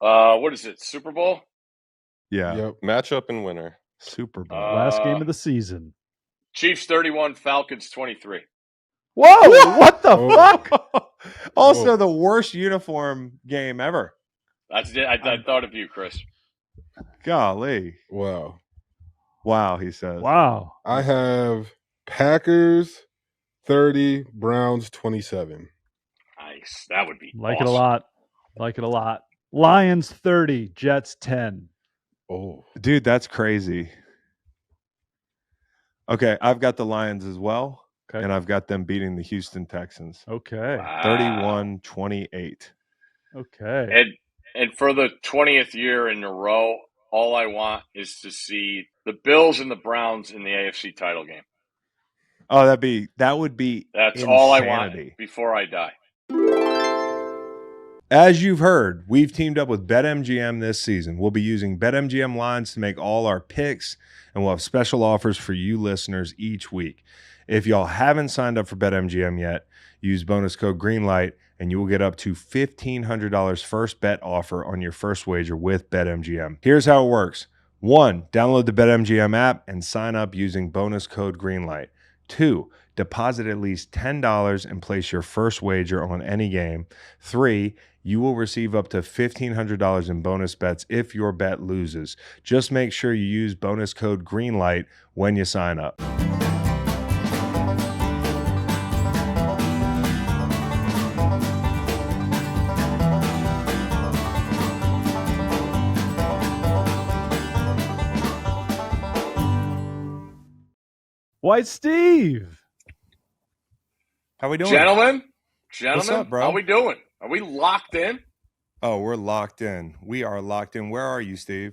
What is it? Super Bowl? Yeah. Yep. Matchup and winner. Super Bowl. Last game of the season. Chiefs 31, Falcons 23. Whoa! What the Oh. fuck? Also, Whoa. the worst uniform game ever. I thought of you, Chris. Golly. Wow. Wow, he says. Wow. I have Packers 30, Browns 27. Nice. That would be Like awesome. it a lot. Like it a lot. Lions 30, Jets 10. Oh. Dude, that's crazy. Okay, I've got the Lions as well, Okay. and I've got them beating the Houston Texans. Okay. Wow. 31-28. Okay. And for the 20th year in a row, all I want is to see the Bills and the Browns in the AFC title game. Oh, that would be That's insanity. all I want before I die. As you've heard, we've teamed up with BetMGM this season. We'll be using BetMGM lines to make all our picks, and we'll have special offers for you listeners each week. If y'all haven't signed up for BetMGM yet, use bonus code GREENLIGHT, and you will get up to $1,500 first bet offer on your first wager with BetMGM. Here's how it works. 1, download the BetMGM app and sign up using bonus code GREENLIGHT. 2, deposit at least $10 and place your first wager on any game. 3, you will receive up to $1,500 in bonus bets if your bet loses. Just make sure you use bonus code GREENLIGHT when you sign up. White Steve. How we doing? Gentlemen, What's up, bro? how we doing? Are we locked in? Oh, we're locked in. We are locked in. Where are you, Steve?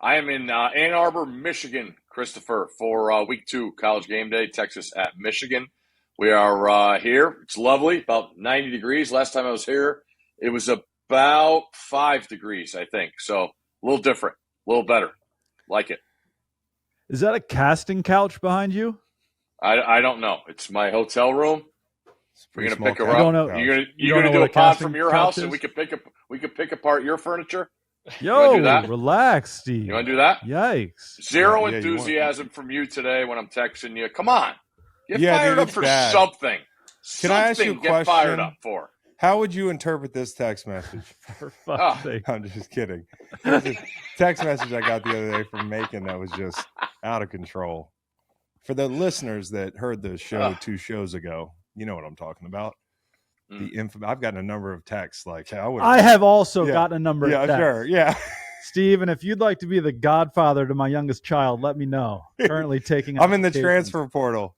I am in Ann Arbor, Michigan, Christopher, for week 2, college game day, Texas at Michigan. We are here. It's lovely, about 90 degrees. Last time I was here, it was about 5 degrees, I think. So a little different, a little better. Like it. Is that a casting couch behind you? I don't know. It's my hotel room. We're gonna pick her up. I don't know. You're gonna know do what a a pod casting from your couch house, is? and we could pick apart your furniture. Yo, do that? relax, Steve. You want to do that? Yikes. Zero Yeah, you enthusiasm from you today when I'm texting you. Come on, get Yeah, fired dude, up it's for bad. something. Can I ask you a Something get fired question? up for. How would you interpret this text message? For fuck's Oh. sake. I'm just kidding. There's a text message I got the other day from Macon that was just out of control. For the listeners that heard the show 2 shows ago, you know what I'm talking about. I've gotten a number of texts like, hey, I have also Yeah. gotten a number Yeah, of texts. sure. Yeah. Steve, and if you'd like to be the godfather to my youngest child, let me know. Currently taking I'm in the applications. transfer portal.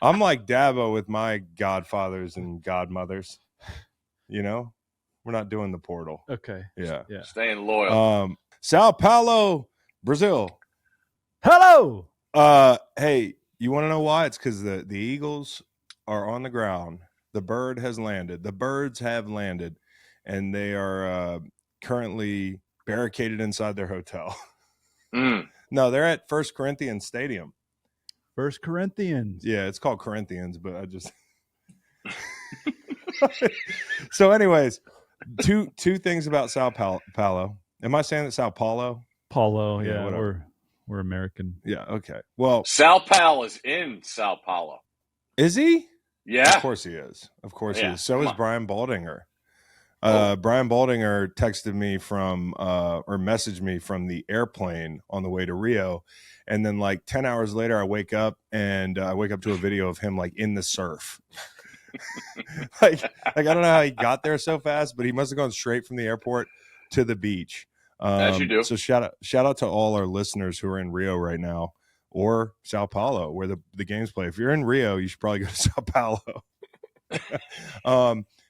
I'm like Dabo with my godfathers and godmothers. You know, we're not doing the portal. Okay. Yeah. Yeah. Staying loyal. Sao Paulo, Brazil. Hello. Hey, you want to know why? It's because the Eagles are on the ground. The bird has landed. The birds have landed, and they are currently barricaded inside their hotel. No, they're at First Corinthians Stadium. First Corinthians. Yeah, it's called Corinthians, but I just. So, anyways, two things about Sao Paulo. Am I saying it Sao Paulo? Paulo. Yeah, Yeah, whatever. we're American. Yeah. Okay. Well, Sal Pal is in Sao Paulo. is he? Yeah. Of course he is. Of course he Yeah, is. So come is on. Brian Baldinger. Oh. Brian Baldinger texted me from or messaged me from the airplane on the way to Rio. And then like 10 hours later, I wake up to a video of him like in the surf. like I don't know how he got there so fast, but he must have gone straight from the airport to the beach. As you do. So shout out to all our listeners who are in Rio right now or Sao Paulo where the games play. If you're in Rio, you should probably go to Sao Paulo.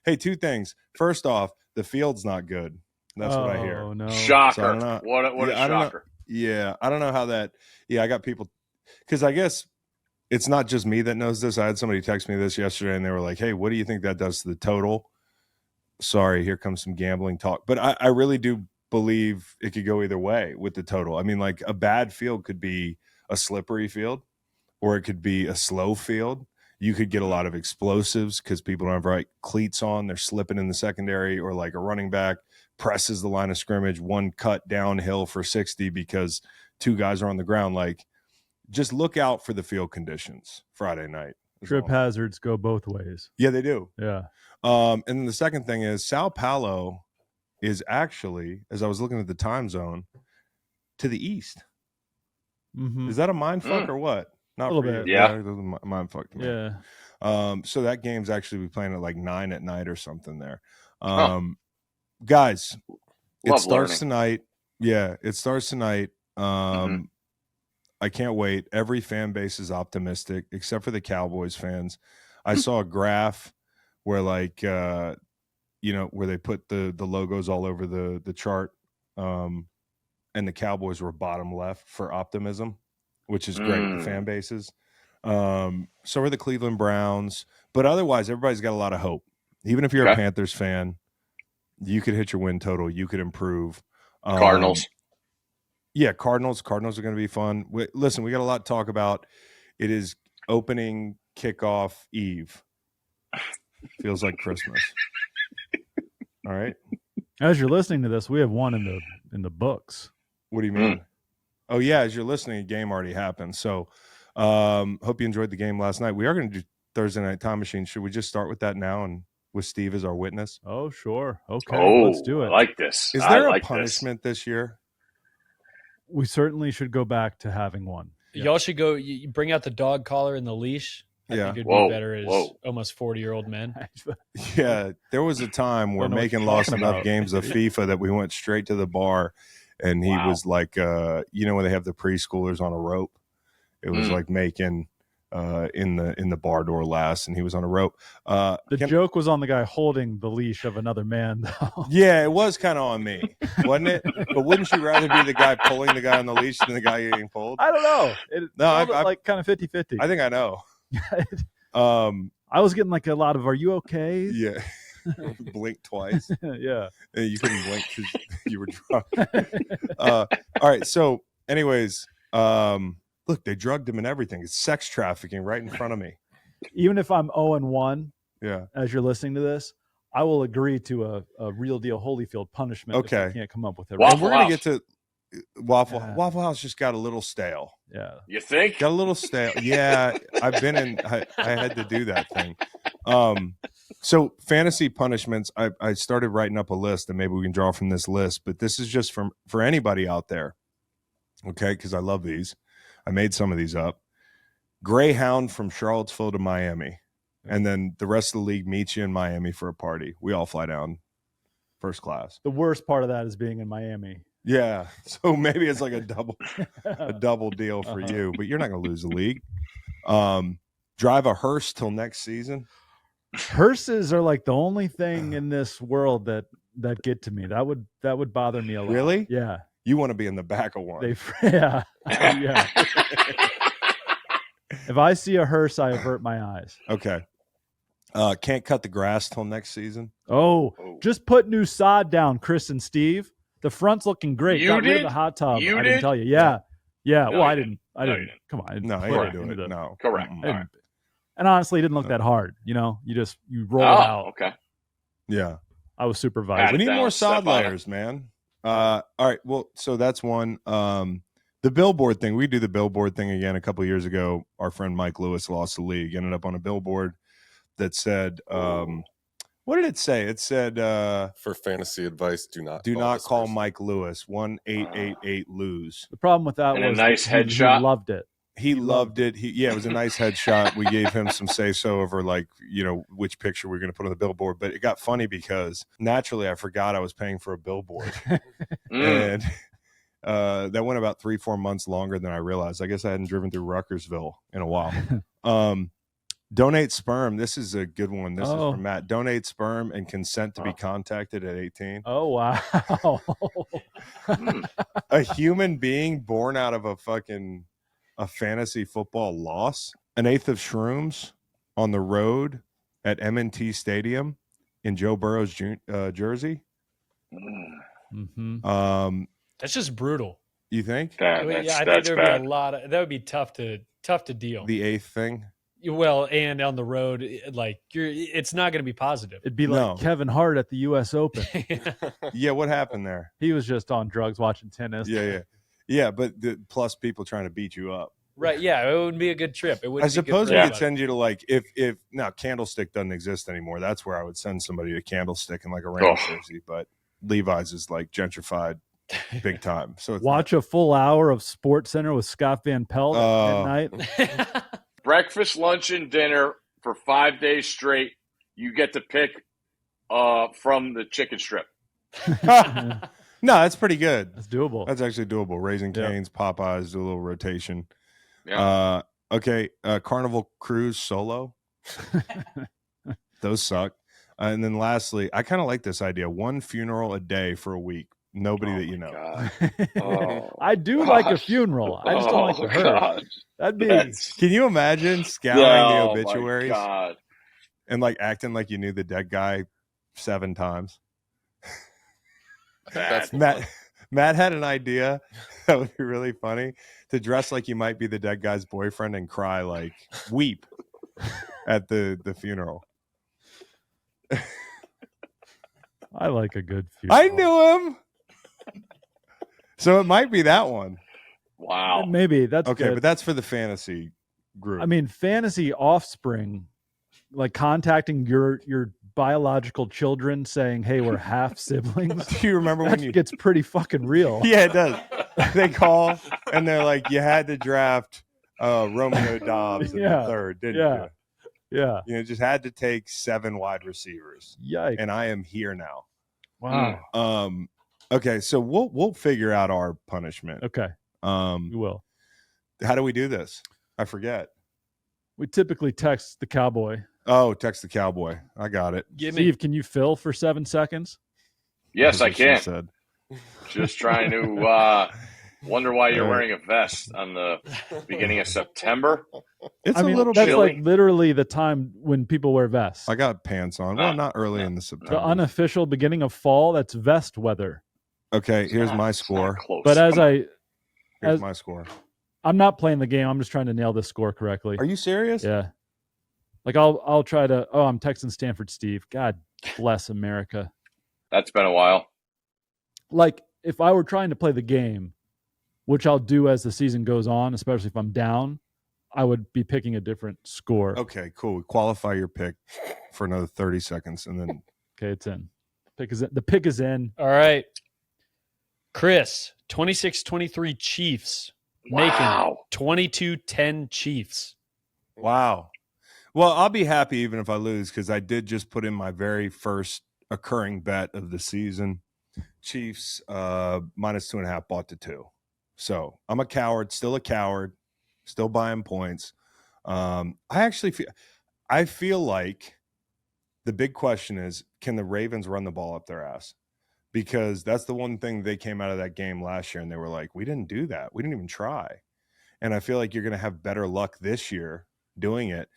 Hey, 2 things. First off, the field's not good. That's what I hear. Oh no. Shocker. So I don't know. What a I don't know. shocker. Yeah, I don't know how that. Yeah, I got people because I guess it's not just me that knows this. I had somebody text me this yesterday, and they were like, "Hey, what do you think that does to the total?" Sorry, here comes some gambling talk, but I really do believe it could go either way with the total. I mean, like a bad field could be a slippery field, or it could be a slow field. You could get a lot of explosives because people don't have right cleats on. They're slipping in the secondary, or like a running back presses the line of scrimmage, one cut downhill for 60 because two guys are on the ground. Like, just look out for the field conditions Friday night. Trip hazards go both ways. Yeah, they do. Yeah. And then the second thing is Sao Paulo is actually, as I was looking at the time zone, to the east. Mm-hmm. Is that a mind fuck or what? Not a little for bit. you. Yeah. It was a mind fuck to me. Yeah. So that game's actually be playing at like 9 at night or something there. Guys, it starts tonight. Yeah, it starts tonight. I can't wait. Every fan base is optimistic except for the Cowboys fans. I saw a graph where like where they put the logos all over the chart, and the Cowboys were bottom left for optimism, which is great. The fan bases. So are the Cleveland Browns, but otherwise everybody's got a lot of hope. Even if you're a Panthers fan, you could hit your win total. You could improve. Cardinals. Yeah, Cardinals are going to be fun. Listen, we got a lot to talk about. It is opening kickoff eve. Feels like Christmas. All right. As you're listening to this, we have one in the books. What do you mean? Oh yeah, as you're listening, a game already happened. So, hope you enjoyed the game last night. We are going to do Thursday Night Time Machine. Should we just start with that now and with Steve as our witness? Oh sure. Okay, let's do it. I like this. Is there a punishment this year? We certainly should go back to having one. Y'all should go. You bring out the dog collar and the leash. I think it'd be better as almost 40-year-old men. Yeah, there was a time where Macon lost enough games of FIFA that we went straight to the bar, and he was like, when they have the preschoolers on a rope, it was like Macon in the bar door last, and he was on a rope. The joke was on the guy holding the leash of another man, though. Yeah, it was kind of on me, wasn't it? But wouldn't you rather be the guy pulling the guy on the leash than the guy getting pulled? I don't know. I like kind of 50-50. I think I know. I was getting like a lot of, "Are you okay?" Yeah. Blink twice. Yeah. You couldn't blink because you were drunk. All right. So, anyways, look, they drugged him and everything. It's sex trafficking right in front of me. Even if I'm 0-1, yeah, as you're listening to this, I will agree to a real deal Holyfield punishment. Okay. If I can't come up with it. Well, we're gonna get to Waffle House. Just got a little stale. Yeah. You think? Got a little stale. Yeah, I've been in. I had to do that thing. So fantasy punishments. I started writing up a list, and maybe we can draw from this list. But this is just for anybody out there. Okay, because I love these. I made some of these up. Greyhound from Charlottesville to Miami, and then the rest of the league meets you in Miami for a party. We all fly down first class. The worst part of that is being in Miami. Yeah, so maybe it's like a double deal for you, but you're not going to lose the league. Drive a hearse till next season. Hearses are like the only thing in this world that get to me. That would bother me a lot. Really? Yeah. You want to be in the back of one. Yeah. If I see a hearse, I avert my eyes. Okay. Can't cut the grass till next season. Oh, just put new sod down, Chris and Steve. The front's looking great. You Got rid of did? the hot tub. You I didn't did? tell you. Yeah. Yeah. No, Well, you I didn't. Come on. No, he didn't do it. No. Correct. And honestly, it didn't look that hard. You roll it out. Okay. Yeah. I was supervised. We need more sod layers, man. All right. Well, so that's one. The billboard thing. We do the billboard thing again a couple of years ago. Our friend Mike Lewis lost the league. Ended up on a billboard that said, what did it say? It said, for fantasy advice, do not call Mike Lewis. 1-888-LOSE. The problem with that and was a nice He headshot. loved it. He loved it. It was a nice headshot. We gave him some say-so over which picture we are going to put on the billboard. But it got funny because naturally I forgot I was paying for a billboard. And that went about 3-4 months longer than I realized. I guess I hadn't driven through Ruckersville in a while. Donate sperm. This is a good one. This is from Matt. Donate sperm and consent to be contacted at 18. Oh, wow. A human being born out of a fantasy football loss. An eighth of shrooms on the road at M&T Stadium in Joe Burrow's jersey. Mm-hmm. That's just brutal. You think? I think there would be a lot of that would be tough to deal. The eighth thing. Well, and on the road, like it's not going to be positive. It'd be like Kevin Hart at the U.S. Open. Yeah, what happened there? He was just on drugs watching tennis. Yeah, but plus people trying to beat you up. Right, yeah, it would be a good trip. It would. I suppose we could send you to like if now Candlestick doesn't exist anymore. That's where I would send somebody to Candlestick in like a Rams jersey. But Levi's is like gentrified big time. So watch a full hour of Sports Center with Scott Van Pelt at midnight. Breakfast, lunch, and dinner for 5 days straight. You get to pick from the chicken strip. No, that's pretty good. That's doable. That's actually doable. Raising Cane's, Popeyes, do a little rotation. Yeah. Okay. Carnival Cruise Solo. Those suck. And then lastly, I kind of like this idea. 1 funeral a day for a week. Nobody that you know. I do like a funeral. I just don't like the hearse. That'd be. Can you imagine scouring the obituaries and like acting like you knew the dead guy 7 times? Matt had an idea that would be really funny, to dress like you might be the dead guy's boyfriend and cry, like weep at the funeral. I like a good funeral. I knew him. So it might be that one. Wow. Maybe that's okay, good. but that's for the fantasy group. I mean, fantasy offspring, like contacting your biological children saying, "Hey, we're half siblings." Do you remember when you gets pretty fucking real? Yeah, it does. They call and they're like, "You had to draft Romeo Dobbs in the third, didn't you?" Yeah. You know, just had to take 7 wide receivers. Yikes. And I am here now. Wow. Okay, so we'll figure out our punishment. Okay. We will. How do we do this? I forget. We typically text the cowboy. Oh, text the cowboy. I got it. Steve, can you fill for 7 seconds? Yes, I can. Said. Just trying to wonder why you're wearing a vest on the beginning of September. It's a little that's chilly. like literally the time when people wear vests. I got pants on. Well, not early in the September. The unofficial beginning of fall, that's vest weather. Okay, here's my score. But here's my score. I'm not playing the game. I'm just trying to nail this score correctly. Are you serious? Yeah. Like I'll try to. Oh, I'm texting Stanford Steve. God bless America. That's been a while. Like if I were trying to play the game, which I'll do as the season goes on, especially if I'm down, I would be picking a different score. Okay, cool. Qualify your pick for another 30 seconds, and then okay, it's in. The pick is in. All right. Chris, 26-23 Chiefs. Wow. Macon, 22-10 Chiefs. Wow. Well, I'll be happy even if I lose, because I did just put in my very first occurring bet of the season. Chiefs -2.5 bought to 2. So I'm a coward, still buying points. I feel like the big question is, can the Ravens run the ball up their ass? Because that's the one thing they came out of that game last year and they were like, we didn't do that. We didn't even try. And I feel like you're going to have better luck this year doing it.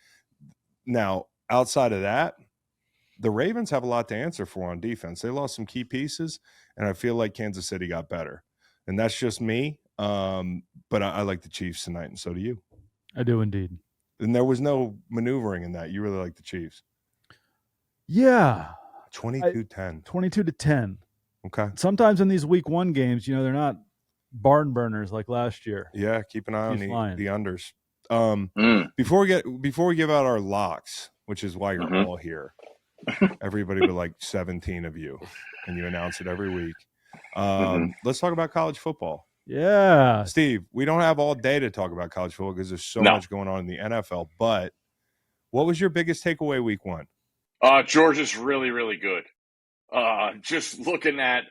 Now, outside of that, the Ravens have a lot to answer for on defense. They lost some key pieces, and I feel like Kansas City got better. And that's just me. But I like the Chiefs tonight, and so do you. I do indeed. And there was no maneuvering in that. You really like the Chiefs. Yeah. 22-10. 22-10. Okay. Sometimes in these week 1 games, they're not barn burners like last year. Yeah, keep an eye on the unders. Before we give out our locks, which is why you're all here, everybody but like 17 of you, and you announce it every week. Let's talk about college football. Yeah. Steve, we don't have all day to talk about college football because there's so much going on in the NFL, but what was your biggest takeaway week 1? Georgia's really, really good. Just looking at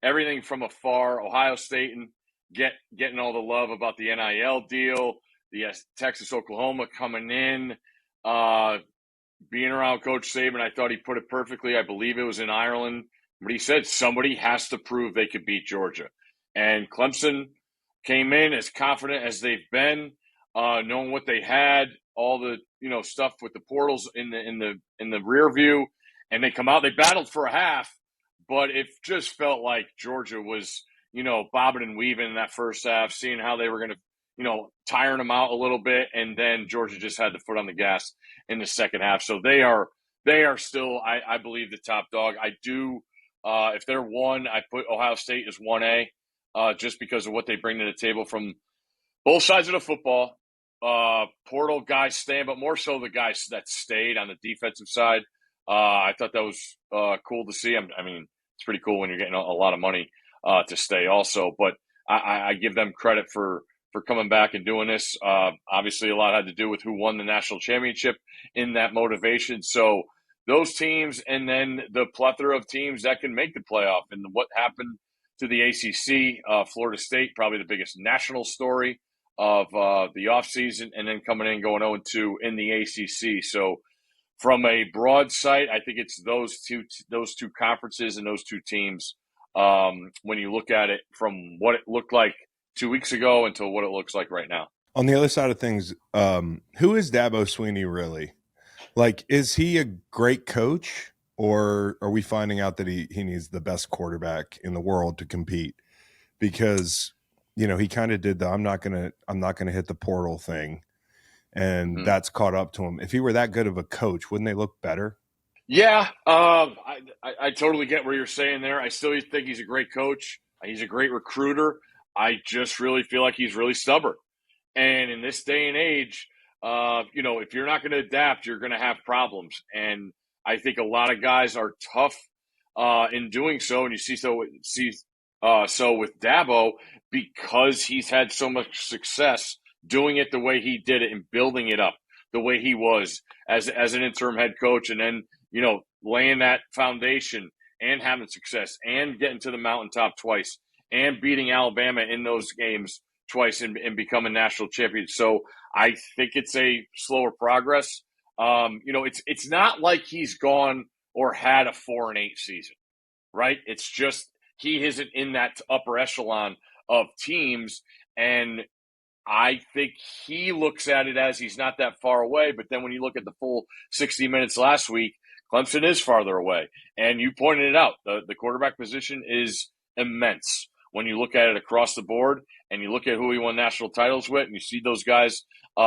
everything from afar, Ohio State and getting all the love about the NIL deal, the Texas, Oklahoma coming in, being around Coach Saban. I thought he put it perfectly. I believe it was in Ireland, but he said somebody has to prove they could beat Georgia. And Clemson came in as confident as they've been, knowing what they had, all the stuff with the portals in the rear view, and they come out. They battled for a half, but it just felt like Georgia was bobbing and weaving in that first half, seeing how they were going to tiring them out a little bit, and then Georgia just had the foot on the gas in the second half. So they are still, I believe, the top dog. I do, if they're 1, I put Ohio State as 1A, just because of what they bring to the table from both sides of the football. Portal guys staying, but more so the guys that stayed on the defensive side. I thought that was cool to see. I mean, it's pretty cool when you're getting a lot of money to stay also. But I give them credit for coming back and doing this. Obviously, a lot had to do with who won the national championship in that motivation. So those teams, and then the plethora of teams that can make the playoff, and what happened to the ACC, Florida State, probably the biggest national story of the offseason, and then coming in going 0-2 in the ACC. So from a broad sight, I think it's those two conferences and those two teams when you look at it from what it looked like 2 weeks ago until what it looks like right now. On the other side of things, who is Dabo Swinney really? Like, is he a great coach, or are we finding out that he needs the best quarterback in the world to compete? Because, he kind of did the I'm not gonna hit the portal thing, and that's caught up to him. If he were that good of a coach, wouldn't they look better? Yeah, I totally get where you're saying there. I still think he's a great coach. He's a great recruiter. I just really feel like he's really stubborn. And in this day and age, if you're not going to adapt, you're going to have problems. And I think a lot of guys are tough in doing so. And you see so with Dabo, because he's had so much success doing it the way he did it and building it up the way he was as an interim head coach, and then laying that foundation and having success and getting to the mountaintop twice and beating Alabama in those games twice and becoming national champion. So I think it's a slower progress. It's not like he's gone or had a 4-8 season, right? It's just he isn't in that upper echelon of teams, and I think he looks at it as he's not that far away. But then when you look at the full 60 minutes last week, Clemson is farther away. And you pointed it out. The quarterback position is immense when you look at it across the board, and you look at who he won national titles with, and you see those guys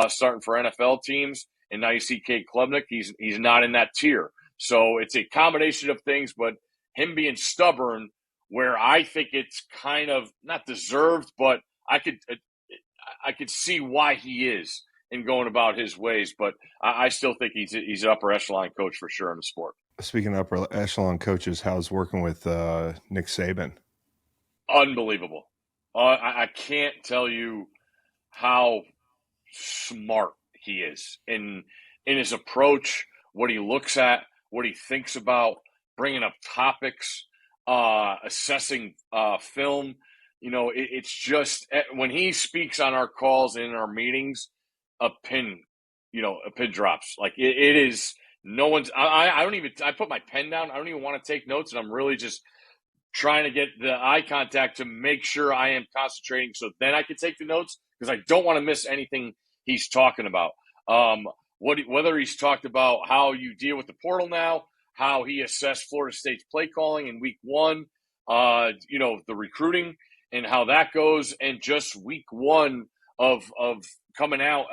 starting for NFL teams, and now you see Cade Klubnik. He's not in that tier. So it's a combination of things, but him being stubborn, where I think it's kind of not deserved, but I could see why he is in going about his ways, but I still think he's an upper echelon coach for sure in the sport. Speaking of upper echelon coaches, how's working with Nick Saban? Unbelievable. I can't tell you how smart he is in his approach, what he looks at, what he thinks about, bringing up topics, assessing film. It's just when he speaks on our calls and in our meetings, a pin drops. Like it is no one's. I put my pen down. I don't even want to take notes, and I'm really just trying to get the eye contact to make sure I am concentrating, so then I can take the notes, because I don't want to miss anything he's talking about. Whether he's talked about how you deal with the portal now, how he assessed Florida State's play calling in week 1, the recruiting and how that goes, and just week 1 of coming out,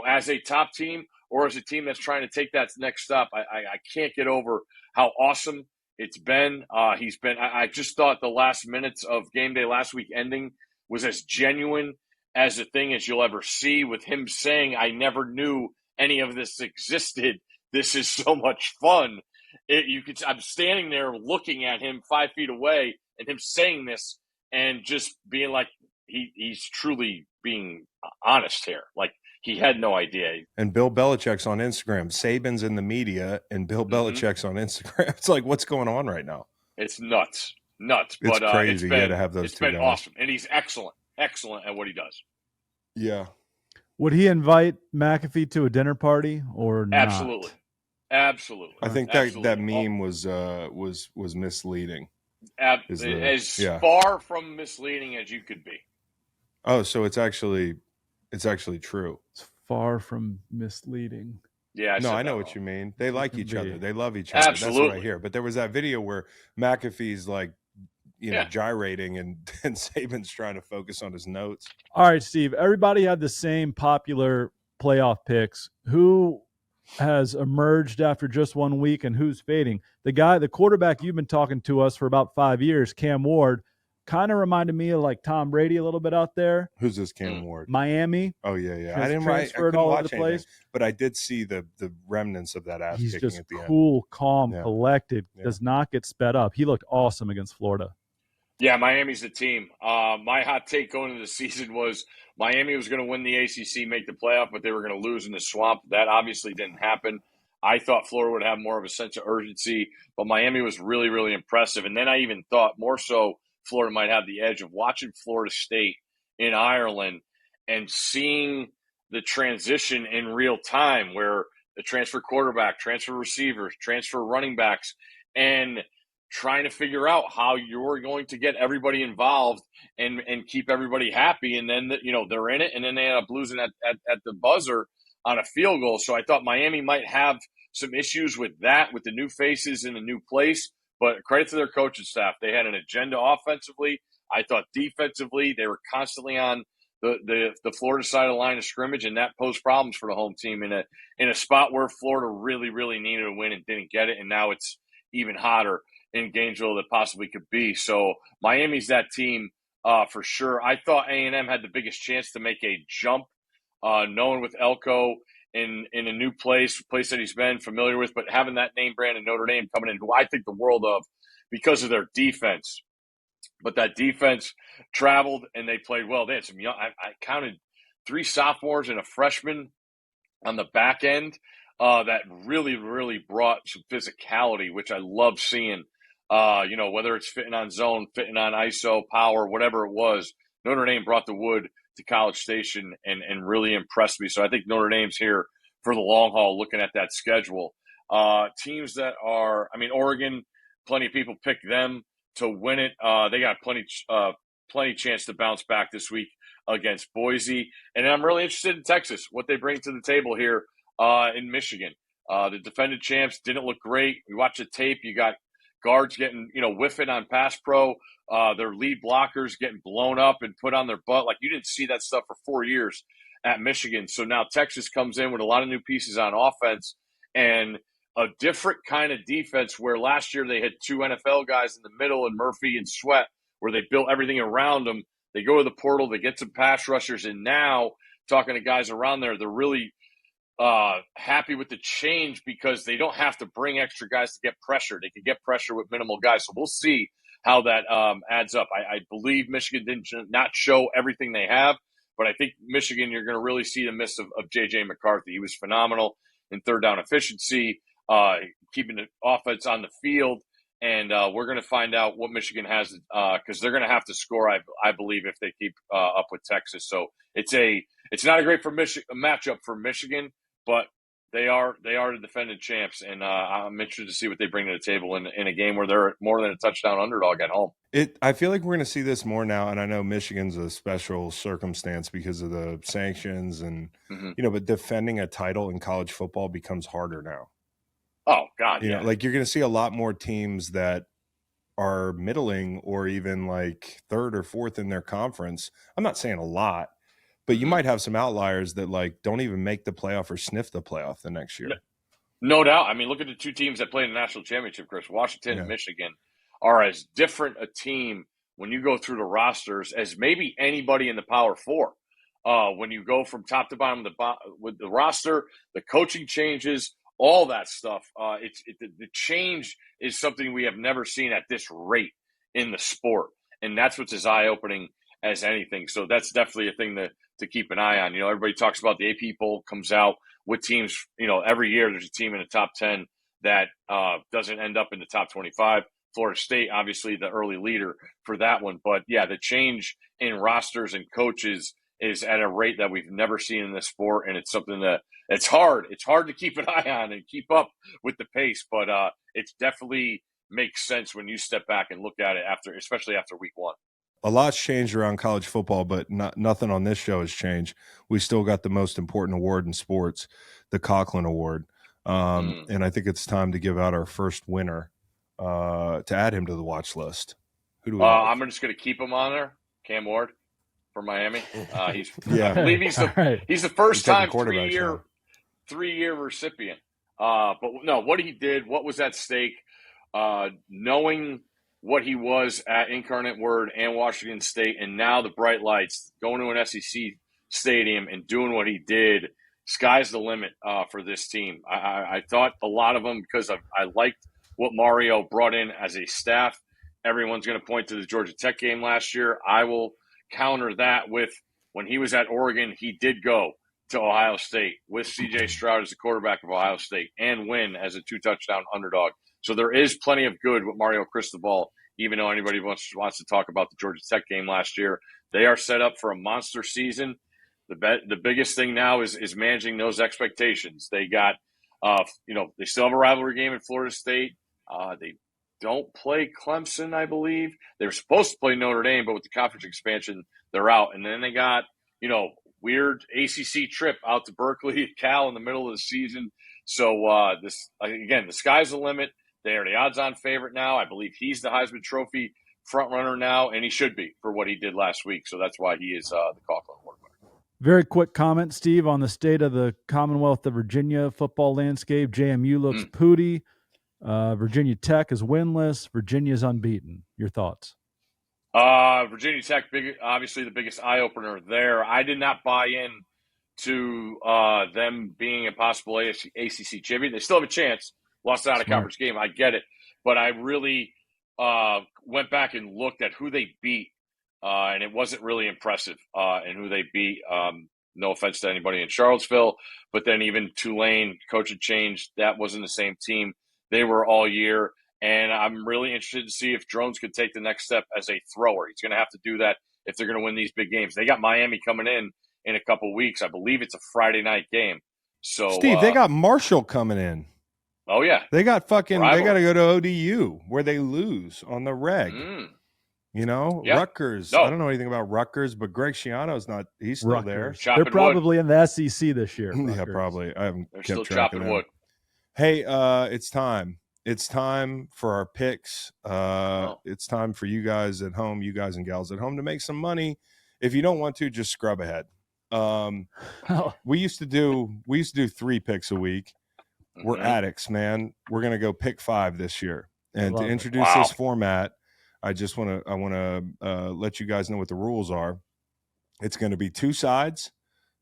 as a top team or as a team that's trying to take that next step. I can't get over how awesome it's been. I just thought the last minutes of game day last week ending was as genuine as a thing as you'll ever see, with him saying, I never knew any of this existed. This is so much fun. I'm standing there looking at him 5 feet away, and him saying this and just being like, he's truly being honest here. Like, he had no idea. And Bill Belichick's on Instagram. Saban's in the media, and Bill Belichick's on Instagram. It's like, what's going on right now? It's nuts. It's crazy. To have those it's two been guys. Awesome, and he's excellent at what he does. Yeah. Would he invite McAfee to a dinner party or not? Absolutely. I think that meme was misleading. Far from misleading as you could be. Oh, so it's actually true. It's far from misleading. Yeah. I know what you mean. They like each other. They love each other. Absolutely. That's what I hear. But there was that video where McAfee's like, gyrating, and Saban's trying to focus on his notes. All right, Steve, everybody had the same popular playoff picks. Who has emerged after just 1 week and who's fading? The quarterback you've been talking to us for about 5 years, Cam Ward, kind of reminded me of like Tom Brady a little bit out there. Who's this Cam Ward? Miami. Oh, yeah. I couldn't all over the place. But I did see the remnants of that ass He's kicking just at the end. Cool, calm, collected, does not get sped up. He looked awesome against Florida. Yeah, Miami's the team. My hot take going into the season was Miami was going to win the ACC, make the playoff, but they were going to lose in the swamp. That obviously didn't happen. I thought Florida would have more of a sense of urgency, but Miami was really, really impressive. And then I even thought more so Florida might have the edge of watching Florida State in Ireland and seeing the transition in real time where the transfer quarterback, transfer receivers, transfer running backs, and trying to figure out how you're going to get everybody involved and keep everybody happy. And then, they're in it, and then they end up losing at the buzzer on a field goal. So I thought Miami might have some issues with that, with the new faces in a new place. But credit to their coaching staff. They had an agenda offensively. I thought defensively, they were constantly on the Florida side of the line of scrimmage, and that posed problems for the home team in a spot where Florida really, really needed a win and didn't get it. And now it's even hotter in Gainesville that possibly could be. So Miami's that team for sure. I thought A&M had the biggest chance to make a jump, knowing with Elko in a new place that he's been familiar with, but having that name brand in Notre Dame coming in, who I think the world of because of their defense. But that defense traveled and they played well. They had some young. I counted 3 sophomores and a freshman on the back end that really, really brought some physicality, which I love seeing. Whether it's fitting on zone, fitting on ISO, power, whatever it was, Notre Dame brought the wood to College Station and really impressed me. So I think Notre Dame's here for the long haul looking at that schedule. Teams that are, Oregon, plenty of people pick them to win it. They got plenty chance to bounce back this week against Boise. And I'm really interested in Texas, what they bring to the table here in Michigan. The defending champs didn't look great. We watched the tape. You got guards getting, whiffing on pass pro. Their lead blockers getting blown up and put on their butt. Like, you didn't see that stuff for 4 years at Michigan. So now Texas comes in with a lot of new pieces on offense and a different kind of defense where last year they had 2 NFL guys in the middle and Murphy and Sweat where they built everything around them. They go to the portal, they get some pass rushers, and now talking to guys around there, they're really happy with the change because they don't have to bring extra guys to get pressure. They can get pressure with minimal guys. So we'll see how that adds up. I believe Michigan did not show everything they have, but I think Michigan, you're going to really see the miss of J.J. McCarthy. He was phenomenal in third down efficiency, keeping the offense on the field, and we're going to find out what Michigan has because they're going to have to score, I believe, if they keep up with Texas. So it's not a great matchup for Michigan, but they are the defending champs, and I'm interested to see what they bring to the table in a game where they're more than a touchdown underdog at home. I feel like we're going to see this more now, and I know Michigan's a special circumstance because of the sanctions, and but defending a title in college football becomes harder now. Oh God, you're going to see a lot more teams that are middling or even like third or fourth in their conference. I'm not saying a lot, but you might have some outliers that like don't even make the playoff or sniff the playoff the next year. No doubt. Look at the 2 teams that played in the national championship, Chris. Washington and Michigan are as different a team when you go through the rosters as maybe anybody in the Power 4. When you go from top to bottom with the roster, the coaching changes, all that stuff. The change is something we have never seen at this rate in the sport, and that's what's as eye-opening as anything. So that's definitely a thing to keep an eye on. Everybody talks about the AP poll comes out with teams. Every year there's a team in the top 10 that doesn't end up in the top 25. Florida State, obviously, the early leader for that one. But yeah, the change in rosters and coaches is at a rate that we've never seen in this sport, and it's something that it's hard. It's hard to keep an eye on and keep up with the pace, but it definitely makes sense when you step back and look at it especially after week 1. A lot's changed around college football, but nothing on this show has changed. We still got the most important award in sports, the Coughlin Award, and I think it's time to give out our first winner to add him to the watch list. Who do we like? I'm just going to keep him on there. Cam Ward for Miami. He's Yeah. I believe he's the first time 3-year recipient. But no, what he did, what was at stake, knowing what he was at Incarnate Word and Washington State, and now the bright lights, going to an SEC stadium and doing what he did, sky's the limit for this team. I thought a lot of them, because I liked what Mario brought in as a staff. Everyone's going to point to the Georgia Tech game last year. I will counter that with, when he was at Oregon, he did go to Ohio State with C.J. Stroud as the quarterback of Ohio State and win as a 2-touchdown underdog. So there is plenty of good with Mario Cristobal, even though anybody wants to talk about the Georgia Tech game last year. They are set up for a monster season. The biggest thing now is managing those expectations. They got, they still have a rivalry game in Florida State. They don't play Clemson, I believe. They were supposed to play Notre Dame, but with the conference expansion, they're out. And then they got, weird ACC trip out to Berkeley, Cal in the middle of the season. So the sky's the limit. They are the odds-on favorite now. I believe he's the Heisman Trophy front runner now, and he should be for what he did last week. So that's why he is the Coughlin Award winner. Very quick comment, Steve, on the state of the Commonwealth of Virginia football landscape. JMU looks pooty. Virginia Tech is winless. Virginia's unbeaten. Your thoughts? Virginia Tech, obviously the biggest eye-opener there. I did not buy in to them being a possible ACC champion. They still have a chance. Lost out of conference game. I get it. But I really went back and looked at who they beat, and it wasn't really impressive and who they beat. No offense to anybody in Charlottesville, but then even Tulane, coach had changed. That wasn't the same team they were all year. And I'm really interested to see if Drones could take the next step as a thrower. He's going to have to do that if they're going to win these big games. They got Miami coming in a couple of weeks. I believe it's a Friday night game. So Steve, they got Marshall coming in. Oh, yeah. They got they got to go to ODU where they lose on the reg. Rutgers. No. I don't know anything about Rutgers, but Greg Schiano's not. He's still there. They're probably in the SEC this year. Yeah, probably. I haven't They're kept still track chopping of wood. Hey, it's time. It's time for our picks. It's time for you guys at home, you guys and gals at home, to make some money. If you don't want to, just scrub ahead. We used to do 3 picks a week. We're addicts, man. We're gonna go pick 5 this year. And to introduce this format, I want to let you guys know what the rules are. It's going to be 2 sides,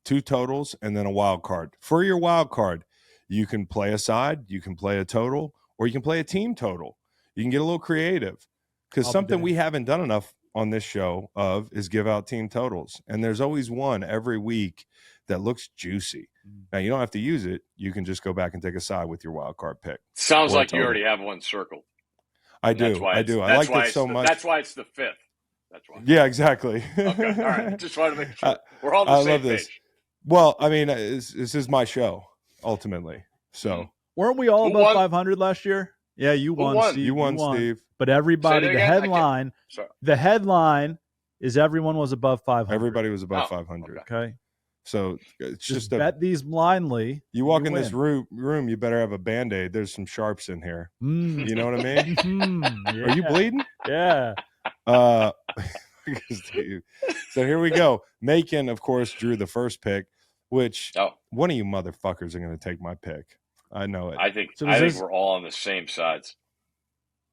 2 totals, and then a wild card. For your wild card, you can play a side, you can play a total, or you can play a team total. You can get a little creative, because something we haven't done enough on this show is give out team totals. And there's always one every week that looks juicy. Now, you don't have to use it. You can just go back and take a side with your wild card pick. Sounds like you already have one circled. I do. I like it so much. That's why it's the 5th. That's why. Yeah, exactly. Okay. All right. Just wanted to make sure we're all on the same page. Well, I mean, this is my show, ultimately. So weren't we all above 500 last year? Yeah, you won, Steve. You won, Steve. But everybody, the headline is everyone was above 500. Everybody was above 500. Okay. So it's just bet these blindly. You walk in this room, you better have a Band-Aid. There's some sharps in here. You know what I mean? Yeah. Are you bleeding? Yeah. So here we go. Macon, of course, drew the first pick, which one of you motherfuckers are going to take my pick. I know it. I think we're all on the same sides.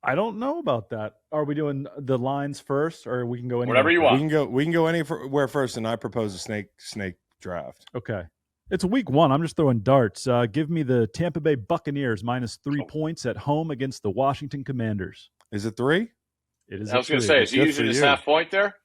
I don't know about that. Are we doing the lines first, or we can go anywhere? Whatever you want. We can go anywhere first, and I propose a snake draft. Okay. It's week 1. I'm just throwing darts. Give me the Tampa Bay Buccaneers -3 points at home against the Washington Commanders. Is it 3? It is. I was going to say, is he using his half point there?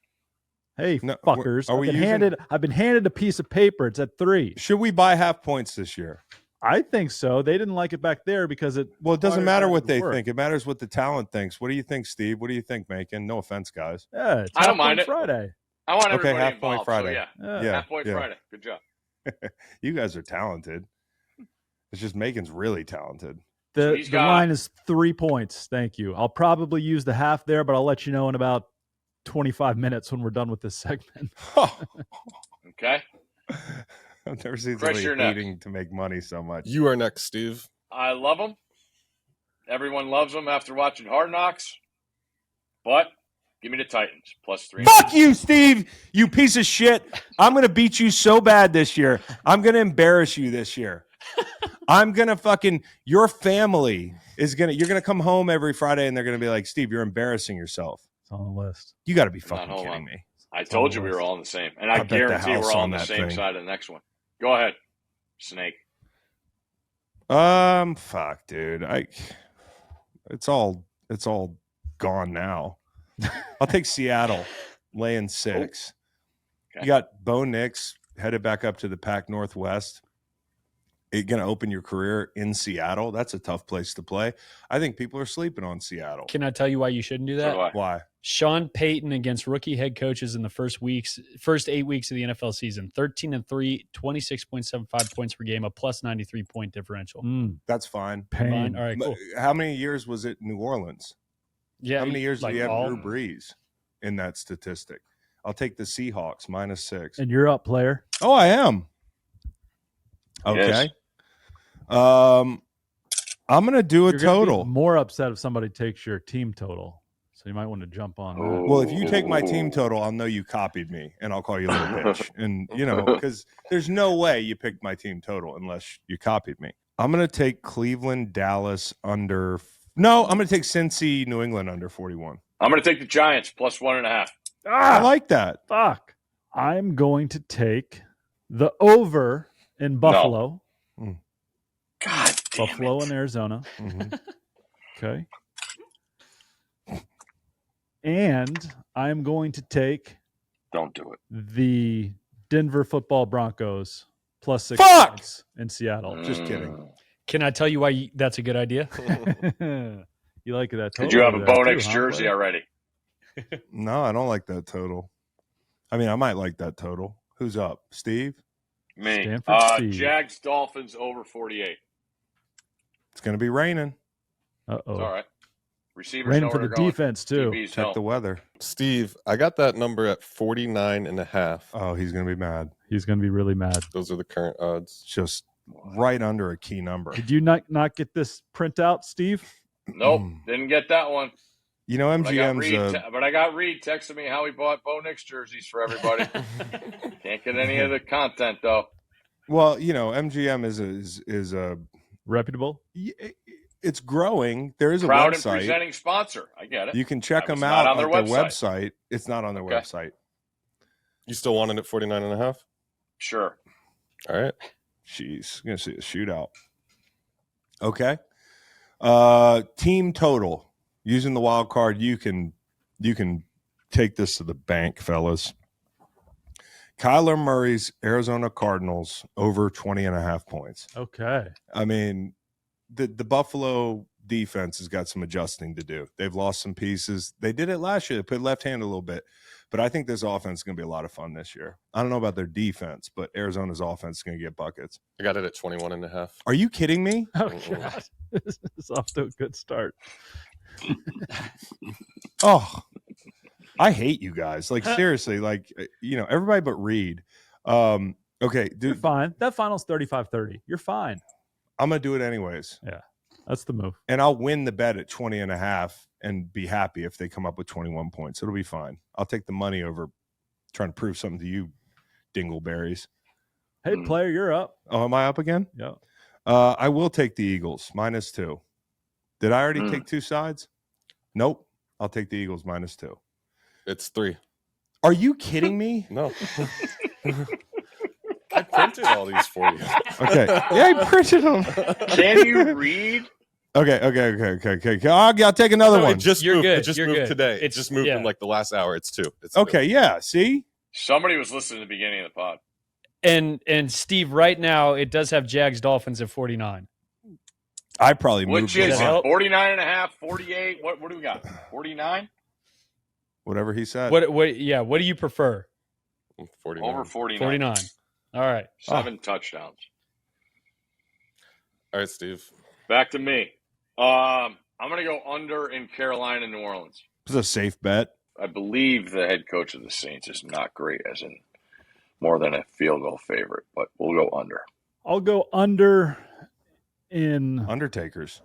Hey, fuckers! I've been handed a piece of paper. It's at 3. Should we buy half points this year? I think so. They didn't like it back there because it. Well, it doesn't matter what they think. It matters what the talent thinks. What do you think, Steve? What do you think, Macon? No offense, guys. Yeah, I don't mind it. Friday. I want everybody half involved, point Friday. So half point Friday. Good job. You guys are talented. It's just Macon's really talented. The line is 3 points. Thank you. I'll probably use the half there, but I'll let you know in about 25 minutes when we're done with this segment. Okay. I've never seen somebody hating to make money so much. You are next, Steve. I love them. Everyone loves them after watching Hard Knocks. But Give me the Titans, +3. Fuck you, Steve, you piece of shit. I'm going to beat you so bad this year. I'm going to embarrass you this year. I'm going to fucking, your family is going to, you're going to come home every Friday and they're going to be like, Steve, you're embarrassing yourself. It's on the list. You got to be fucking kidding me. I told you we were all on the same. And I guarantee we're all on the same side of the next one. Go ahead, Snake. Fuck, dude. It's all gone now. I'll take Seattle, laying 6. Okay. You got Bo Nix headed back up to the Pac Northwest. It's going to open your career in Seattle. That's a tough place to play. I think people are sleeping on Seattle. Can I tell you why you shouldn't do that? Why? Sean Payton against rookie head coaches in the first 8 weeks of the NFL season, 13-3, 26.75 points per game, a +93 point differential. That's fine. Fine. All right, cool. How many years was it in New Orleans? Yeah. How many years do you have Drew Brees in that statistic? I'll take the Seahawks, -6. And you're up, player. Oh, I am. Okay. Yes. I'm going to do a total. Be more upset if somebody takes your team total. So you might want to jump on that. Well, if you take my team total, I'll know you copied me, and I'll call you a little bitch. And, because there's no way you picked my team total unless you copied me. I'm going to take Cleveland, Dallas under – no, I'm going to take Cincy, New England under 41. I'm going to take the Giants, +1.5. I like that. Fuck. I'm going to take the over in Buffalo. No. God damn Buffalo it. and Arizona. Mm-hmm. Okay. And I'm going to take Don't do it. the Denver Football Broncos +6 points in Seattle. Just kidding. Can I tell you why that's a good idea? You like that total? Did you have a Bo Nix jersey already? No, I don't like that total. I mean, I might like that total. Who's up? Steve? Me. Stanford Steve. Jags Dolphins over 48. It's going to be raining. Uh-oh. It's all right. Receivers Raining know for where the they're going. defense, too. DBs Check don't. the weather. Steve, I got that number at 49.5. Oh, he's going to be mad. He's going to be really mad. Those are the current odds. Just right under a key number. Did you not get this printout, Steve? Nope, didn't get that one. You know, MGM's but I got Reed texting me how he bought Bo Nix jerseys for everybody. Can't get any of the content though. Well, MGM is a reputable. It's growing. There is a proud website. and presenting sponsor. I get it. You can check them out on their website. It's not on their Okay. website. You still want it at 49.5? Sure. All right. Jeez, I'm gonna see a shootout. Okay. Team total. Using the wild card, you can take this to the bank, fellas. Kyler Murray's Arizona Cardinals over 20.5 points. Okay. I mean, the Buffalo defense has got some adjusting to do. They've lost some pieces. They did it last year. They played left hand a little bit. But I think this offense is going to be a lot of fun this year. I don't know about their defense, but Arizona's offense is going to get buckets. I got it at 21.5. Are you kidding me? Oh, God. This is off to a good start. Oh, I hate you guys. Like, seriously, everybody but Reed. Okay, dude. You're fine. That final's 35-30. You're fine. I'm going to do it anyways. Yeah, that's the move. And I'll win the bet at 20.5 and be happy if they come up with 21 points. It'll be fine. I'll take the money over trying to prove something to you, dingleberries. Hey, player, you're up. Oh, am I up again? Yeah. I will take the Eagles, -2. Did I already take two sides? Nope. I'll take the Eagles -2. It's 3. Are you kidding me? No. I printed all these for you. Okay. Yeah, I printed them. Can you read? Okay. I'll take another one. It just You're moved, good. It just You're moved good. today. It It's- just moved yeah. in like the last hour. It's 2. It's Okay, yeah. See? Somebody was listening at the beginning of the pod. And Steve, right now it does have Jags Dolphins at 49. I probably moved Which is it up. 49.5, 48. What do we got? 49? Whatever he said. What do you prefer? 49. Over 49. 49. All right. 7 touchdowns. All right, Steve. Back to me. I'm going to go under in Carolina, New Orleans. It's a safe bet. I believe the head coach of the Saints is not great, as in more than a field goal favorite, but we'll go under. I'll go under in Undertakers.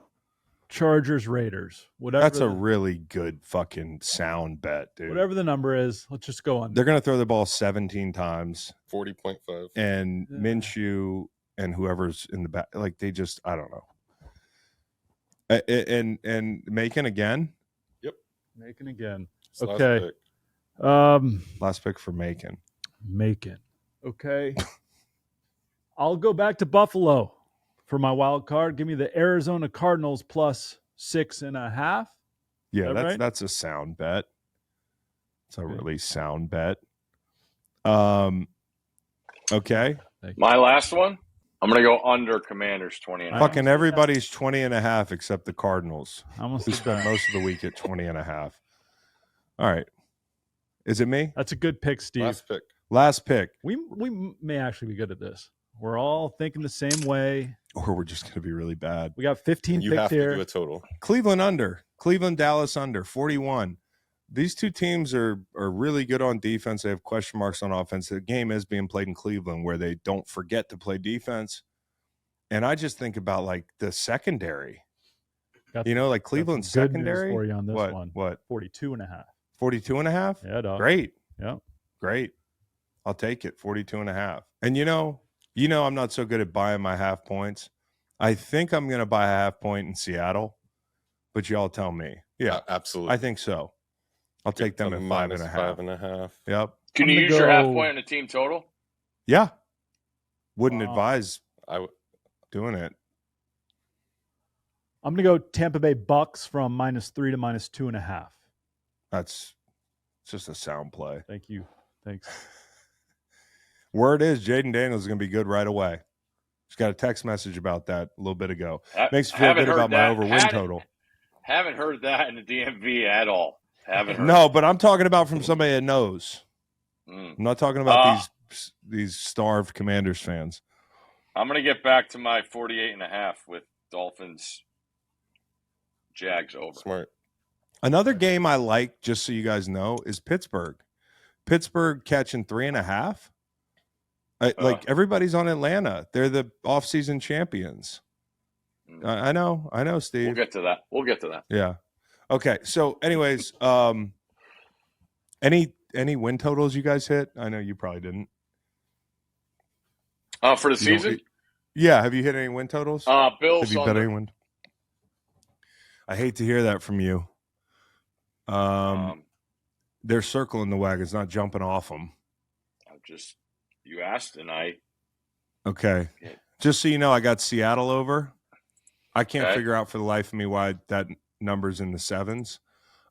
Chargers, Raiders. Whatever. That's a really good fucking sound bet, dude. Whatever the number is, let's just go on. They're going to throw the ball 17 times. 40.5. And Minshew and whoever's in the back, like they just, I don't know. And Macon again? Yep. Macon again. It's last Okay. pick. Last pick for Macon. Macon. Okay. I'll go back to Buffalo for my wild card. Give me the Arizona Cardinals plus 6.5. Yeah, That right? that's a sound bet. It's a Okay. really sound bet. Okay. My last one, I'm going to go under Commanders 20 and a half. Fucking everybody's 20.5 except the Cardinals, I almost who did spend that. most of the week at 20.5. All right. Is it me? That's a good pick, Steve. Last pick. We may actually be good at this. We're all thinking the same way. or we're just going to be really bad. We got 15 You picks have to here. do a total. Cleveland under. Cleveland, Dallas under 41. These two teams are really good on defense. They have question marks on offense. The game is being played in Cleveland where they don't forget to play defense. And I just think about like the secondary. Got like Cleveland some good news secondary. for you on this what? one. What? 42.5. 42.5? Yeah, dog. Great. Yeah. Great. I'll take it. 42.5. And I'm not so good at buying my half points. I think I'm going to buy a half point in Seattle, but y'all tell me. Yeah, Absolutely. I think so. I'll take them at minus 5.5. 5.5. Yep. Can I'm you gonna use your half go- point on the team total? Yeah. Wouldn't Wow. advise I would. doing it. I'm going to go Tampa Bay Bucks from -3 to -2.5. It's just a sound play. Thank you. Thanks. Word is Jaden Daniels is going to be good right away. Just got a text message about that a little bit ago. Makes me feel Haven't good heard about my that. over-win total. Haven't heard that in the DMV at all. Haven't heard. No, but I'm talking about from somebody that knows. Mm. I'm not talking about these starved Commanders fans. I'm going to get back to my 48.5 with Dolphins Jags over. Smart. Another game I like, just so you guys know, is Pittsburgh. Pittsburgh catching 3.5. Like everybody's on Atlanta. They're the offseason champions. I know, Steve. We'll get to that. Yeah. Okay. So, anyways, any win totals you guys hit? I know you probably didn't. For the season? Yeah. Have you hit any win totals? Bills Have you bet under. any win? I hate to hear that from you. They're circling the wagons, not jumping off them. You asked, and I. Okay. Just so you know, I got Seattle over. I can't Okay. figure out for the life of me why that number's in the 7s.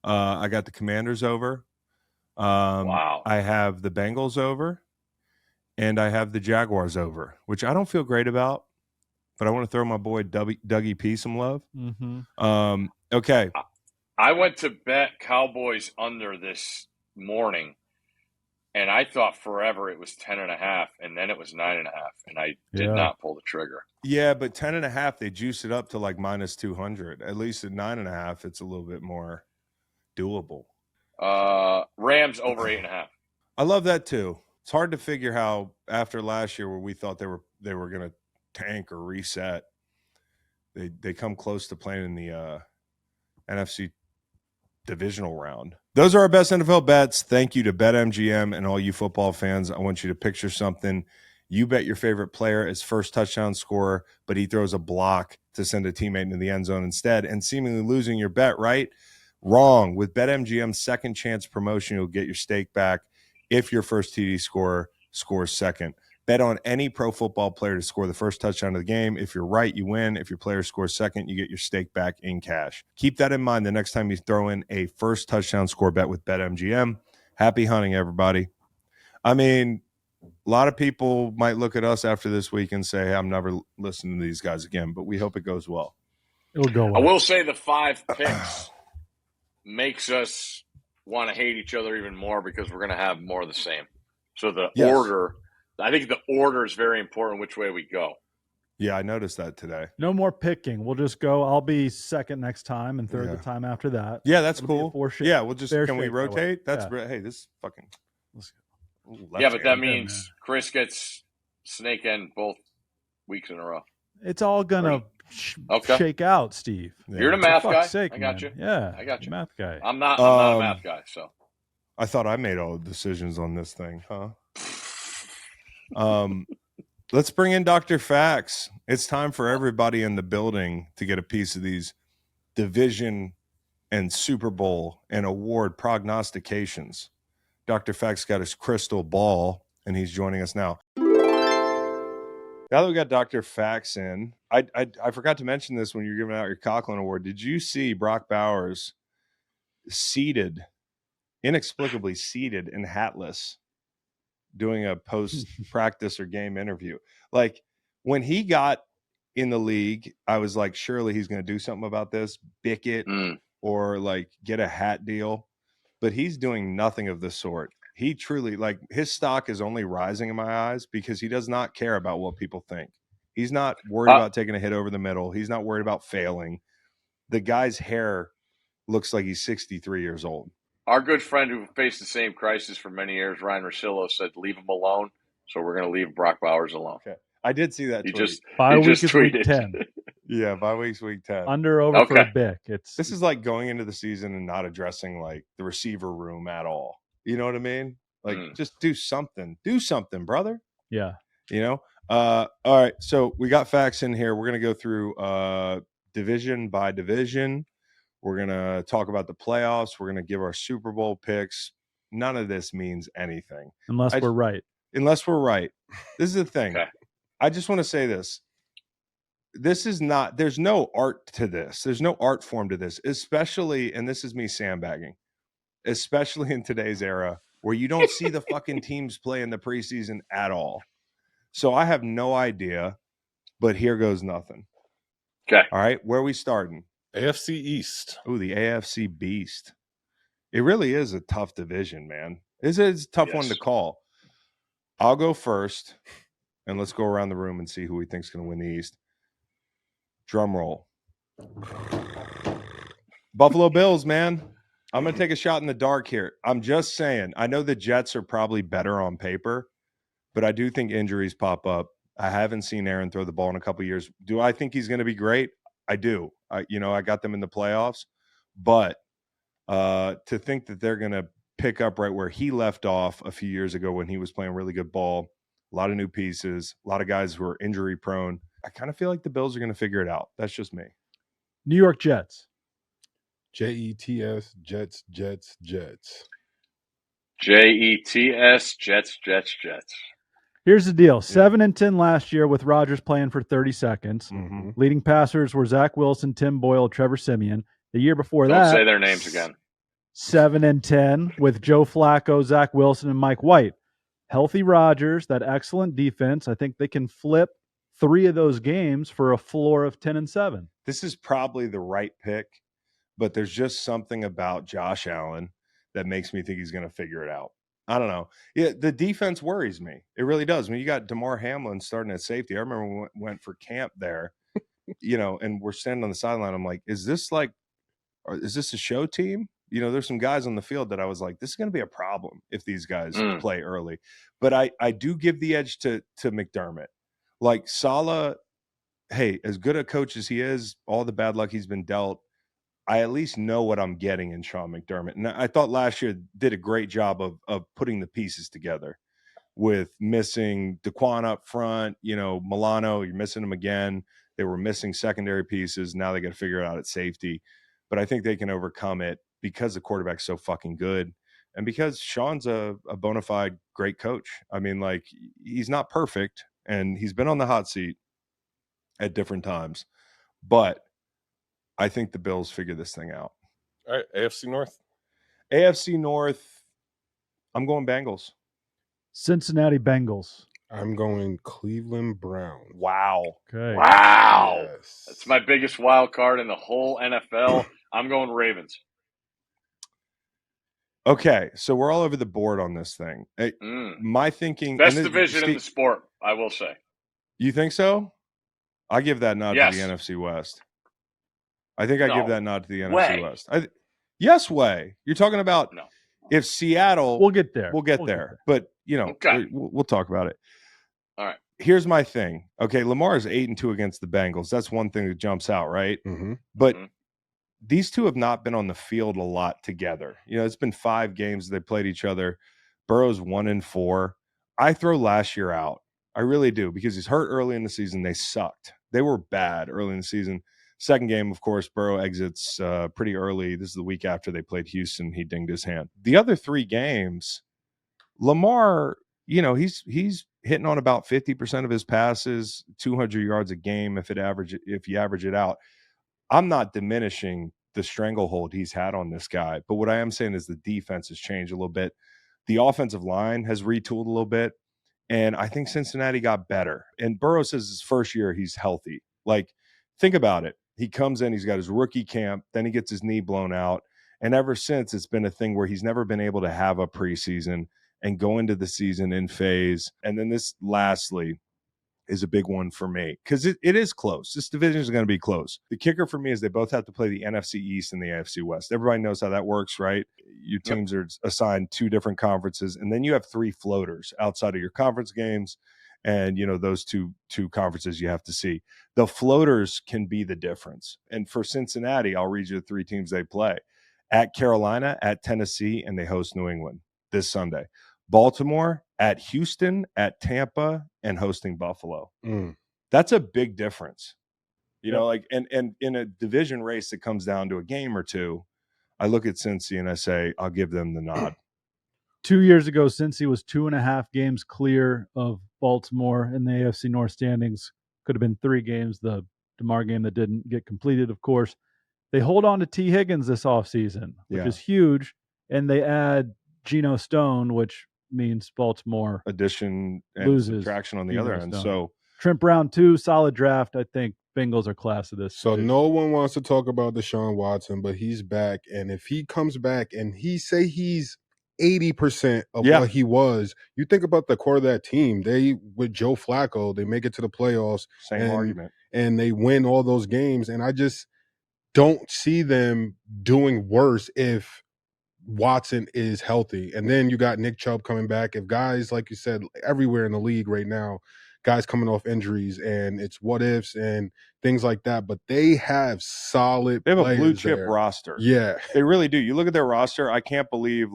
I got the Commanders over. Wow. I have the Bengals over, and I have the Jaguars over, which I don't feel great about, but I want to throw my boy Dougie P some love. Mm-hmm. Okay. I went to bet Cowboys under this morning, and I thought forever it was 10.5, and then it was 9.5, and I did not pull the trigger. Yeah, but 10.5, they juice it up to like -200. At least at 9.5, it's a little bit more doable. Rams over 8.5. I love that too. It's hard to figure how after last year where we thought they were going to tank or reset, they come close to playing in the NFC divisional round. Those are our best NFL bets. Thank you to BetMGM and all you football fans. I want you to picture something. You bet your favorite player as first touchdown scorer, but he throws a block to send a teammate into the end zone instead and seemingly losing your bet, right? Wrong. With BetMGM's second chance promotion, you'll get your stake back if your first TD scorer scores second. Bet on any pro football player to score the first touchdown of the game. If you're right, you win. If your player scores second, you get your stake back in cash. Keep that in mind the next time you throw in a first touchdown score bet with BetMGM. Happy hunting, everybody. I mean, a lot of people might look at us after this week and say, hey, I'm never listening to these guys again, but we hope it goes well. It'll go well. I will say the 5 picks makes us want to hate each other even more because we're going to have more of the same. So the order, I think the order is very important which way we go. Yeah, I noticed that today. No more picking. We'll just go. I'll be second next time and third the time after that. Yeah, that's It'll cool. Yeah, we'll just, can we rotate? That's hey, this is fucking. Yeah, but that means Chris gets snake end both weeks in a row. It's all gonna shake out, Steve. You're the Yeah. math For guy. fuck's sake, I got man. you. Yeah, I got you. math guy. I'm not a math guy, so. I thought I made all the decisions on this thing, huh? Let's bring in Dr. Fax. It's time for everybody in the building to get a piece of these division and Super Bowl and award prognostications. Dr. Fax got his crystal ball, and he's joining us now. Now that we got Dr. Fax in, I forgot to mention this when you were giving out your Coughlin Award. Did you see Brock Bowers inexplicably seated and hatless, doing a post-practice or game interview? Like, when he got in the league, I was like, surely he's going to do something about this, bick it, or like get a hat deal. But he's doing nothing of the sort. He truly, like, his stock is only rising in my eyes because he does not care about what people think. He's not worried about taking a hit over the middle. He's not worried about failing. The guy's hair looks like he's 63 years old. Our good friend who faced the same crisis for many years, Ryan Russillo, said, leave him alone. So we're going to leave Brock Bowers alone. Okay. I did see that tweet. Bye week is tweeted. week 10. Yeah, bye week's week 10. Under over for a Bick. This is like going into the season and not addressing like the receiver room at all. You know what I mean? Like, just do something. Do something, brother. Yeah. You know? All right. So we got Fax in here. We're going to go through division by division. We're going to talk about the playoffs. We're going to give our Super Bowl picks. None of this means anything. Unless we're right. Unless we're right. This is the thing. Okay. I just want to say this. This is not, there's no art to this. There's no art form to this, especially, and this is me sandbagging, especially in today's era where you don't see the fucking teams play in the preseason at all. So I have no idea, but here goes nothing. Okay. All right. Where are we starting? AFC East. Oh, the AFC Beast. It really is a tough division, man. It's a tough one to call. I'll go first, and let's go around the room and see who we think is going to win the East. Drum roll. Buffalo Bills, man. I'm going to take a shot in the dark here. I'm just saying, I know the Jets are probably better on paper, but I do think injuries pop up. I haven't seen Aaron throw the ball in a couple of years. Do I think he's going to be great? I do. I got them in the playoffs, but to think that they're going to pick up right where he left off a few years ago when he was playing really good ball, a lot of new pieces, a lot of guys who are injury prone. I kind of feel like the Bills are going to figure it out. That's just me. New York Jets. Jets, Jets, Jets. Jets, Jets. Here's the deal. 7-10 last year with Rodgers playing for 30 seconds. Mm-hmm. Leading passers were Zach Wilson, Tim Boyle, Trevor Siemian. The year before Don't that, say their names again. 7-10 with Joe Flacco, Zach Wilson, and Mike White. Healthy Rodgers, that excellent defense. I think they can flip 3 of those games for a floor of 10-7. This is probably the right pick, but there's just something about Josh Allen that makes me think he's going to figure it out. I don't know. Yeah, the defense worries me. It really does. When you got DeMar Hamlin starting at safety, I remember when we went for camp there, and we're standing on the sideline. I'm like, is this a show team? There's some guys on the field that I was like, this is going to be a problem if these guys play early. But I do give the edge to McDermott. Like Saleh, hey, as good a coach as he is, all the bad luck he's been dealt, I at least know what I'm getting in Sean McDermott. And I thought last year did a great job of putting the pieces together with missing DeQuan up front, Milano, you're missing him again. They were missing secondary pieces. Now they got to figure it out at safety. But I think they can overcome it because the quarterback's so fucking good. And because Sean's a bona fide great coach. I mean, like, he's not perfect, and he's been on the hot seat at different times. But I think the Bills figure this thing out. All right, AFC North. AFC North, I'm going Bengals. Cincinnati Bengals. I'm going Cleveland Browns. Wow. Okay. Wow. Yes. That's my biggest wild card in the whole NFL. I'm going Ravens. Okay, so we're all over the board on this thing. My thinking... Best division in the sport, I will say. You think so? I give that nod to the NFC West. I think I give that nod to the NFC West. Yes, way. You're talking about if Seattle... We'll get there. We'll get there. But, okay. we'll talk about it. All right. here's my thing. Okay, Lamar is 8-2 against the Bengals. That's one thing that jumps out, right? Mm-hmm. But Mhm. these two have not been on the field a lot together. It's been 5 games they played each other. Burrow's 1-4. I throw last year out. I really do, because he's hurt early in the season. They sucked. They were bad early in the season. Second game, of course, Burrow exits pretty early. This is the week after they played Houston. He dinged his hand. The other 3 games, Lamar, he's hitting on about 50% of his passes, 200 yards a game if you average it out. I'm not diminishing the stranglehold he's had on this guy, but what I am saying is the defense has changed a little bit. The offensive line has retooled a little bit, and I think Cincinnati got better. And Burrow says his first year he's healthy. Like, think about it. He comes in, he's got his rookie camp, then he gets his knee blown out, and ever since it's been a thing where he's never been able to have a preseason and go into the season in phase. And then this, lastly, is a big one for me, because it is close. This division is going to be close. The kicker for me is they both have to play the NFC East and the AFC West. Everybody knows how that works, right? Your teams are assigned 2 different conferences, and then you have 3 floaters outside of your conference games. And, those two conferences you have to see. The floaters can be the difference. And for Cincinnati, I'll read you the 3 teams they play. At Carolina, at Tennessee, and they host New England this Sunday. Baltimore, at Houston, at Tampa, and hosting Buffalo. That's a big difference. And in a division race that comes down to a game or 2, I look at Cincy and I say, I'll give them the nod. 2 years ago, Cincy was 2.5 games clear of Baltimore in the AFC North standings. Could have been 3 games, the DeMar game that didn't get completed, of course. They hold on to T. Higgins this offseason, which is huge, and they add Geno Stone, which means Baltimore addition and loses subtraction on the Geno other end. Stone. So Trent Brown, 2, solid draft. I think Bengals are class of this. So division. no one wants to talk about Deshaun Watson, but he's back. And if he comes back and he's 80% of what he was, you think about the core of that team. They, with Joe Flacco, they make it to the playoffs. Same argument. And they win all those games. And I just don't see them doing worse if Watson is healthy. And then you got Nick Chubb coming back. If guys, like you said, everywhere in the league right now, guys coming off injuries, and it's what ifs and things like that. But they have solid They have a blue players chip there. roster. Yeah. They really do. You look at their roster, I can't believe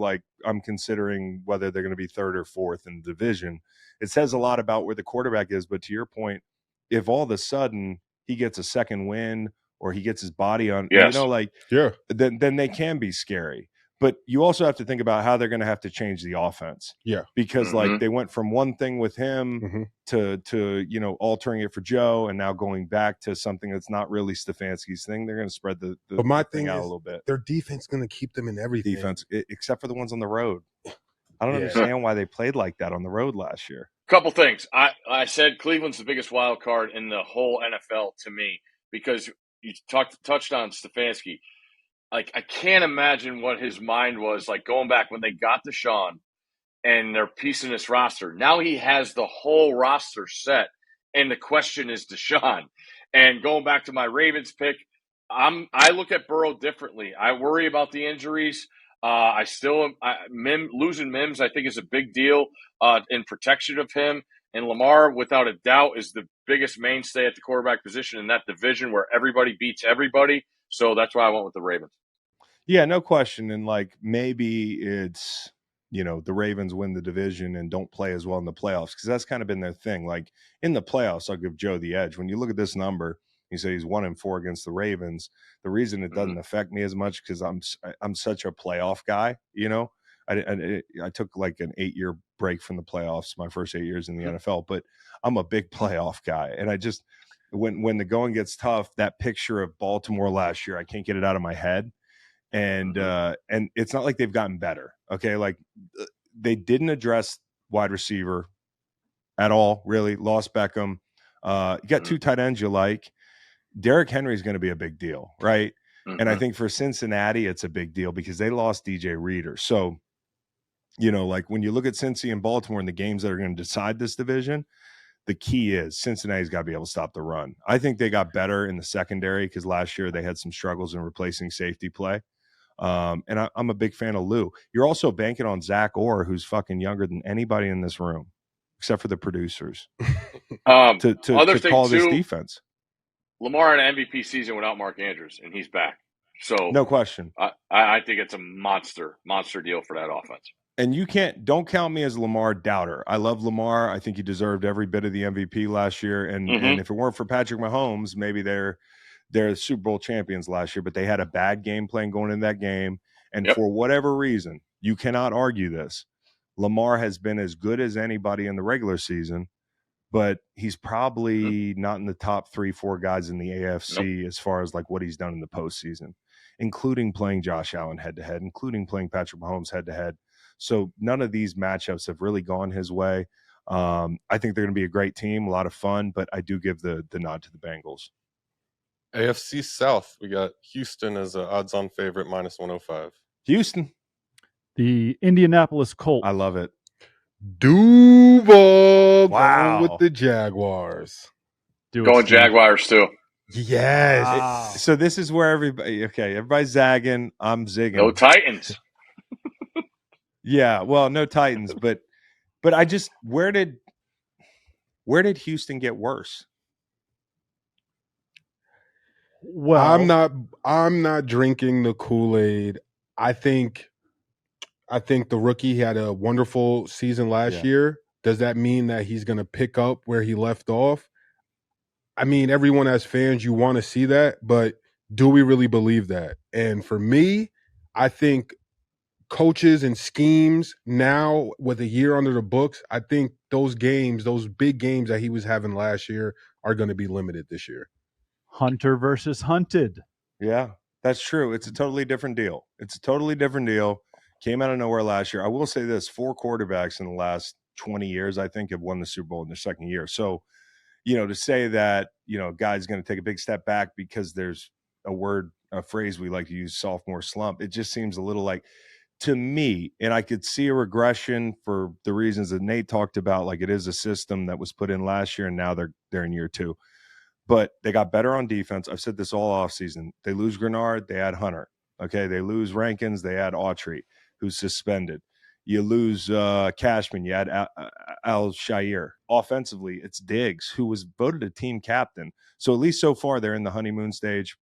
I'm considering whether they're going to be 3rd or 4th in the division. It says a lot about where the quarterback is, but to your point, if all of a sudden he gets a second win or he gets his body on, then they can be scary. But you also have to think about how they're going to have to change the offense. Yeah. Because they went from one thing with him to altering it for Joe, and now going back to something that's not really Stefanski's thing. They're going to spread the but my thing thing out is, a little bit. Their defense is going to keep them in everything. Defense, except for the ones on the road. I don't understand why they played like that on the road last year. Couple things. I said Cleveland's the biggest wild card in the whole NFL to me, because you touched on Stefanski. I can't imagine what his mind was like going back when they got Deshaun and they're piecing this roster. Now he has the whole roster set, and the question is Deshaun. And going back to my Ravens pick, I look at Burrow differently. I worry about the injuries. Losing Mims, I think, is a big deal in protection of him. And Lamar, without a doubt, is the biggest mainstay at the quarterback position in that division where everybody beats everybody. So that's why I went with the Ravens. Yeah, no question. And maybe it's, the Ravens win the division and don't play as well in the playoffs, because that's kind of been their thing. In the playoffs, I'll give Joe the edge. When you look at this number, you say he's 1-4 against the Ravens. The reason it doesn't affect me as much because I'm such a playoff guy. I took an 8-year break from the playoffs, my first 8 years in the NFL, but I'm a big playoff guy. And I just, when the going gets tough, that picture of Baltimore last year, I can't get it out of my head. And it's not like they've gotten better. Okay. They didn't address wide receiver at all, really. Lost Beckham. You got 2 tight ends you like. Derrick Henry is going to be a big deal, right? And I think for Cincinnati, it's a big deal because they lost DJ Reader. So, when you look at Cincy and Baltimore and the games that are going to decide this division, the key is Cincinnati's got to be able to stop the run. I think they got better in the secondary because last year they had some struggles in replacing safety play. And I'm a big fan of Lou. You're also banking on Zach Orr, who's fucking younger than anybody in this room, except for the producers. to Other thing call this too, defense. Lamar had an MVP season without Mark Andrews, and he's back. So No question. I think it's a monster deal for that offense. And don't count me as a Lamar doubter. I love Lamar. I think he deserved every bit of the MVP last year. And if it weren't for Patrick Mahomes, maybe they're the Super Bowl champions last year, but they had a bad game plan going into that game. And for whatever reason, you cannot argue this. Lamar has been as good as anybody in the regular season, but he's probably not in the top 3-4 guys in the AFC as far as like what he's done in the postseason, including playing Josh Allen head to head, including playing Patrick Mahomes head to head. So none of these matchups have really gone his way. I think they're going to be a great team, a lot of fun, but I do give the nod to the Bengals. AFC South, we got Houston as an odds-on favorite, -105. Houston. The Indianapolis Colts. I love it. Duval going with the Jaguars. Going Jaguars too. Yes. Wow. So this is where everybody's zagging. I'm zigging. No Titans. Yeah, well, no Titans, but I just where did Houston get worse? Well, I'm not drinking the Kool-Aid. I think the rookie had a wonderful season last year. Does that mean that he's going to pick up where he left off? I mean, everyone as fans, you want to see that, but do we really believe that? And for me, I think coaches and schemes now with a year under the books, I think those big games that he was having last year are going to be limited this year. Hunter versus hunted. Yeah, that's true. It's a totally different deal. Came out of nowhere last year. I will say this, 4 quarterbacks in the last 20 years, I think, have won the Super Bowl in their second year. So, to say that, a guy's going to take a big step back because there's a phrase we like to use, sophomore slump. It just seems a little like, to me, and I could see a regression for the reasons that Nate talked about, like it is a system that was put in last year and now they're in year 2. But they got better on defense. I've said this all offseason. They lose Grenard, they add Hunter. Okay, they lose Rankins, they add Autry, who's suspended. You lose Cashman, you add Al-Shaair. Offensively, it's Diggs, who was voted a team captain. So at least so far, they're in the honeymoon stage.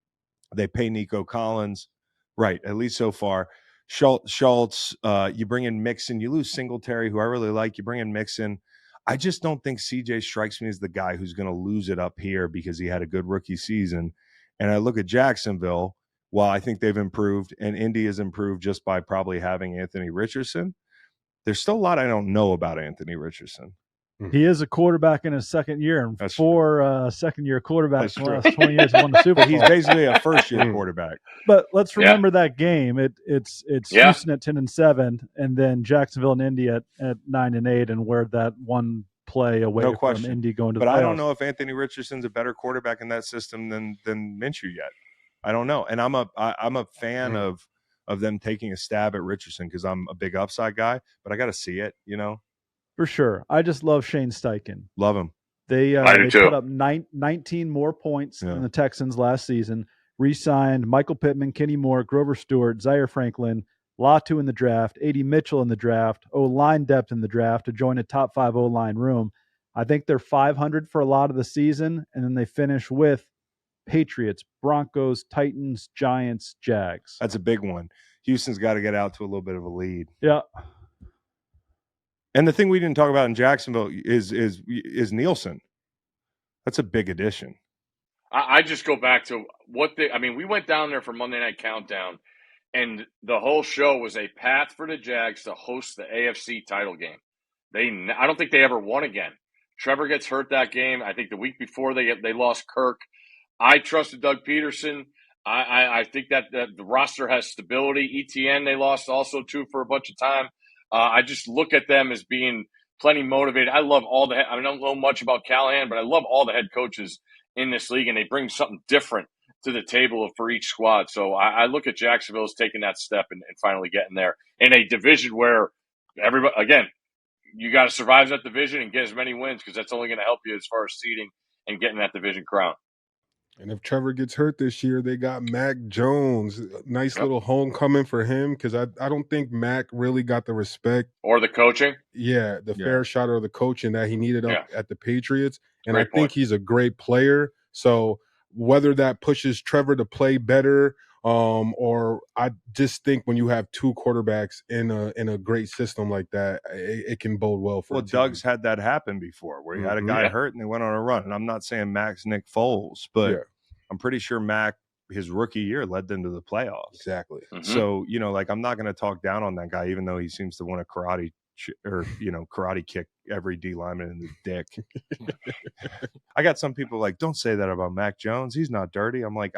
They pay Nico Collins. Right, at least so far. Schultz, you bring in Mixon. You lose Singletary, who I really like. You bring in Mixon. I just don't think CJ strikes me as the guy who's going to lose it up here because he had a good rookie season. And I look at Jacksonville, while I think they've improved, and Indy has improved just by probably having Anthony Richardson, there's still a lot I don't know about Anthony Richardson. He is a quarterback in his second year, and That's 4 second-year quarterbacks in the last 20 years won the Super Bowl. He's basically a first-year quarterback. But let's remember that game. It's Houston at 10-7, and then Jacksonville and Indy at 9-8, and where that one play away from Indy going to the playoffs. But I don't know if Anthony Richardson's a better quarterback in that system than Minshew yet. I don't know, and I'm a fan of them taking a stab at Richardson because I'm a big upside guy, but I got to see it, For sure. I just love Shane Steichen. Love him. They put up 19 more points than the Texans last season. Re-signed Michael Pittman, Kenny Moore, Grover Stewart, Zaire Franklin, Latu in the draft, A.D. Mitchell in the draft, O-line depth in the draft to join a top 5 O-line room. I think they're 500 for a lot of the season, and then they finish with Patriots, Broncos, Titans, Giants, Jags. That's a big one. Houston's got to get out to a little bit of a lead. Yeah. And the thing we didn't talk about in Jacksonville is Nielsen. That's a big addition. I just go back to we went down there for Monday Night Countdown, and the whole show was a path for the Jags to host the AFC title game. I don't think they ever won again. Trevor gets hurt that game. I think the week before they lost Kirk. I trusted Doug Peterson. I think that the roster has stability. ETN they lost also too for a bunch of time. I just look at them as being plenty motivated. I love I don't know much about Callahan, but I love all the head coaches in this league, and they bring something different to the table for each squad. So I look at Jacksonville as taking that step and finally getting there in a division where everybody, again, you got to survive that division and get as many wins because that's only going to help you as far as seeding and getting that division crown. And if Trevor gets hurt this year, they got Mac Jones. Nice little homecoming for him, because I don't think Mac really got the respect or the coaching. Yeah, the fair shot or the coaching that he needed up at the Patriots. And Great I think point. he's a great player. So whether that pushes Trevor to play better, or I just think when you have two quarterbacks in a great system like that, it can bode well for Well, a team. Doug's had that happen before where he had a guy Yeah. hurt and they went on a run. And I'm not saying Mac's Nick Foles, but I'm pretty sure Mac, his rookie year, led them to the playoffs. Exactly. So, you know, like, I'm not going to talk down on that guy, even though he seems to want a karate kick every D lineman in the dick. I got some people like, don't say that about Mac Jones. He's not dirty. I'm like,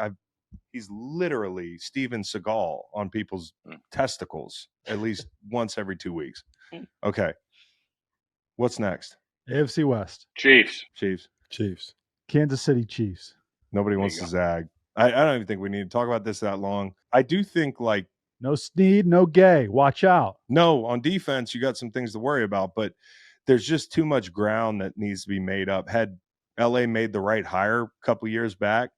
he's literally Steven Seagal on people's testicles at least once every 2 weeks. Okay. What's next? AFC West. Chiefs. Kansas City Chiefs. Nobody wants to zag. I don't even think we need to talk about this that long. I do think, like, no Snead, no Gay. Watch out. No, on defense, you got some things to worry about, but there's just too much ground that needs to be made up. Had LA made the right hire a couple years back,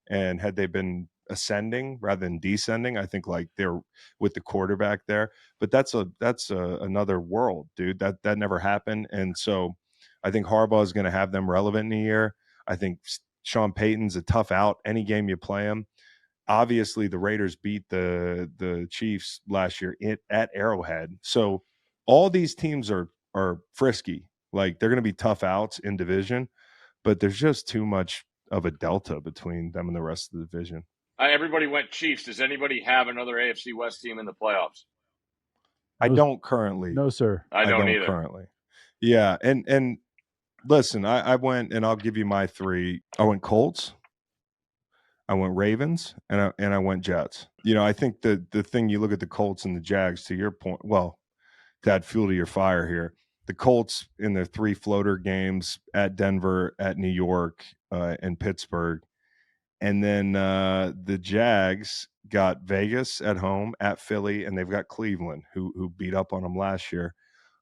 and had they been ascending rather than descending, I think, like, they're with the quarterback there. But that's another world, dude. That never happened. And so I think Harbaugh is going to have them relevant in a year. I think Sean Payton's a tough out any game you play him. Obviously, the Raiders beat the Chiefs last year at Arrowhead. So all these teams are frisky. Like, they're going to be tough outs in division, but there's just too much of a delta between them and the rest of the division. Everybody went Chiefs. Does anybody have another AFC West team in the playoffs? I don't currently. No, sir. I don't either. Currently. Yeah, and listen, I went, and I'll give you my three. I went Colts, I went Ravens, and I went Jets. You know, I think the thing, you look at the Colts and the Jags, to your point, well, to add fuel to your fire here, the Colts in their 3 floater games at Denver, at New York, and Pittsburgh. And then the Jags got Vegas at home, at Philly, and they've got Cleveland, who beat up on them last year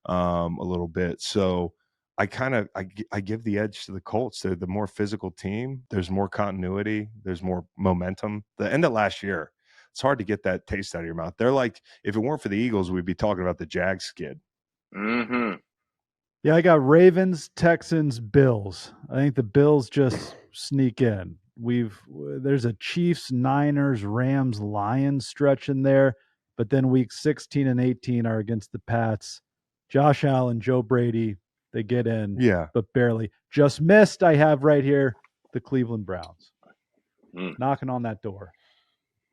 a little bit. So I give the edge to the Colts. They're the more physical team. There's more continuity. There's more momentum. The end of last year, it's hard to get that taste out of your mouth. They're like, if it weren't for the Eagles, we'd be talking about the Jags skid. Mm-hmm. Yeah, I got Ravens, Texans, Bills. I think the Bills just sneak in. There's a Chiefs, Niners, Rams, Lions stretch in there, but then weeks 16 and 18 are against the Pats. Josh Allen, Joe Brady, they get in, but barely. Just missed, I have right here, the Cleveland Browns. Knocking on that door.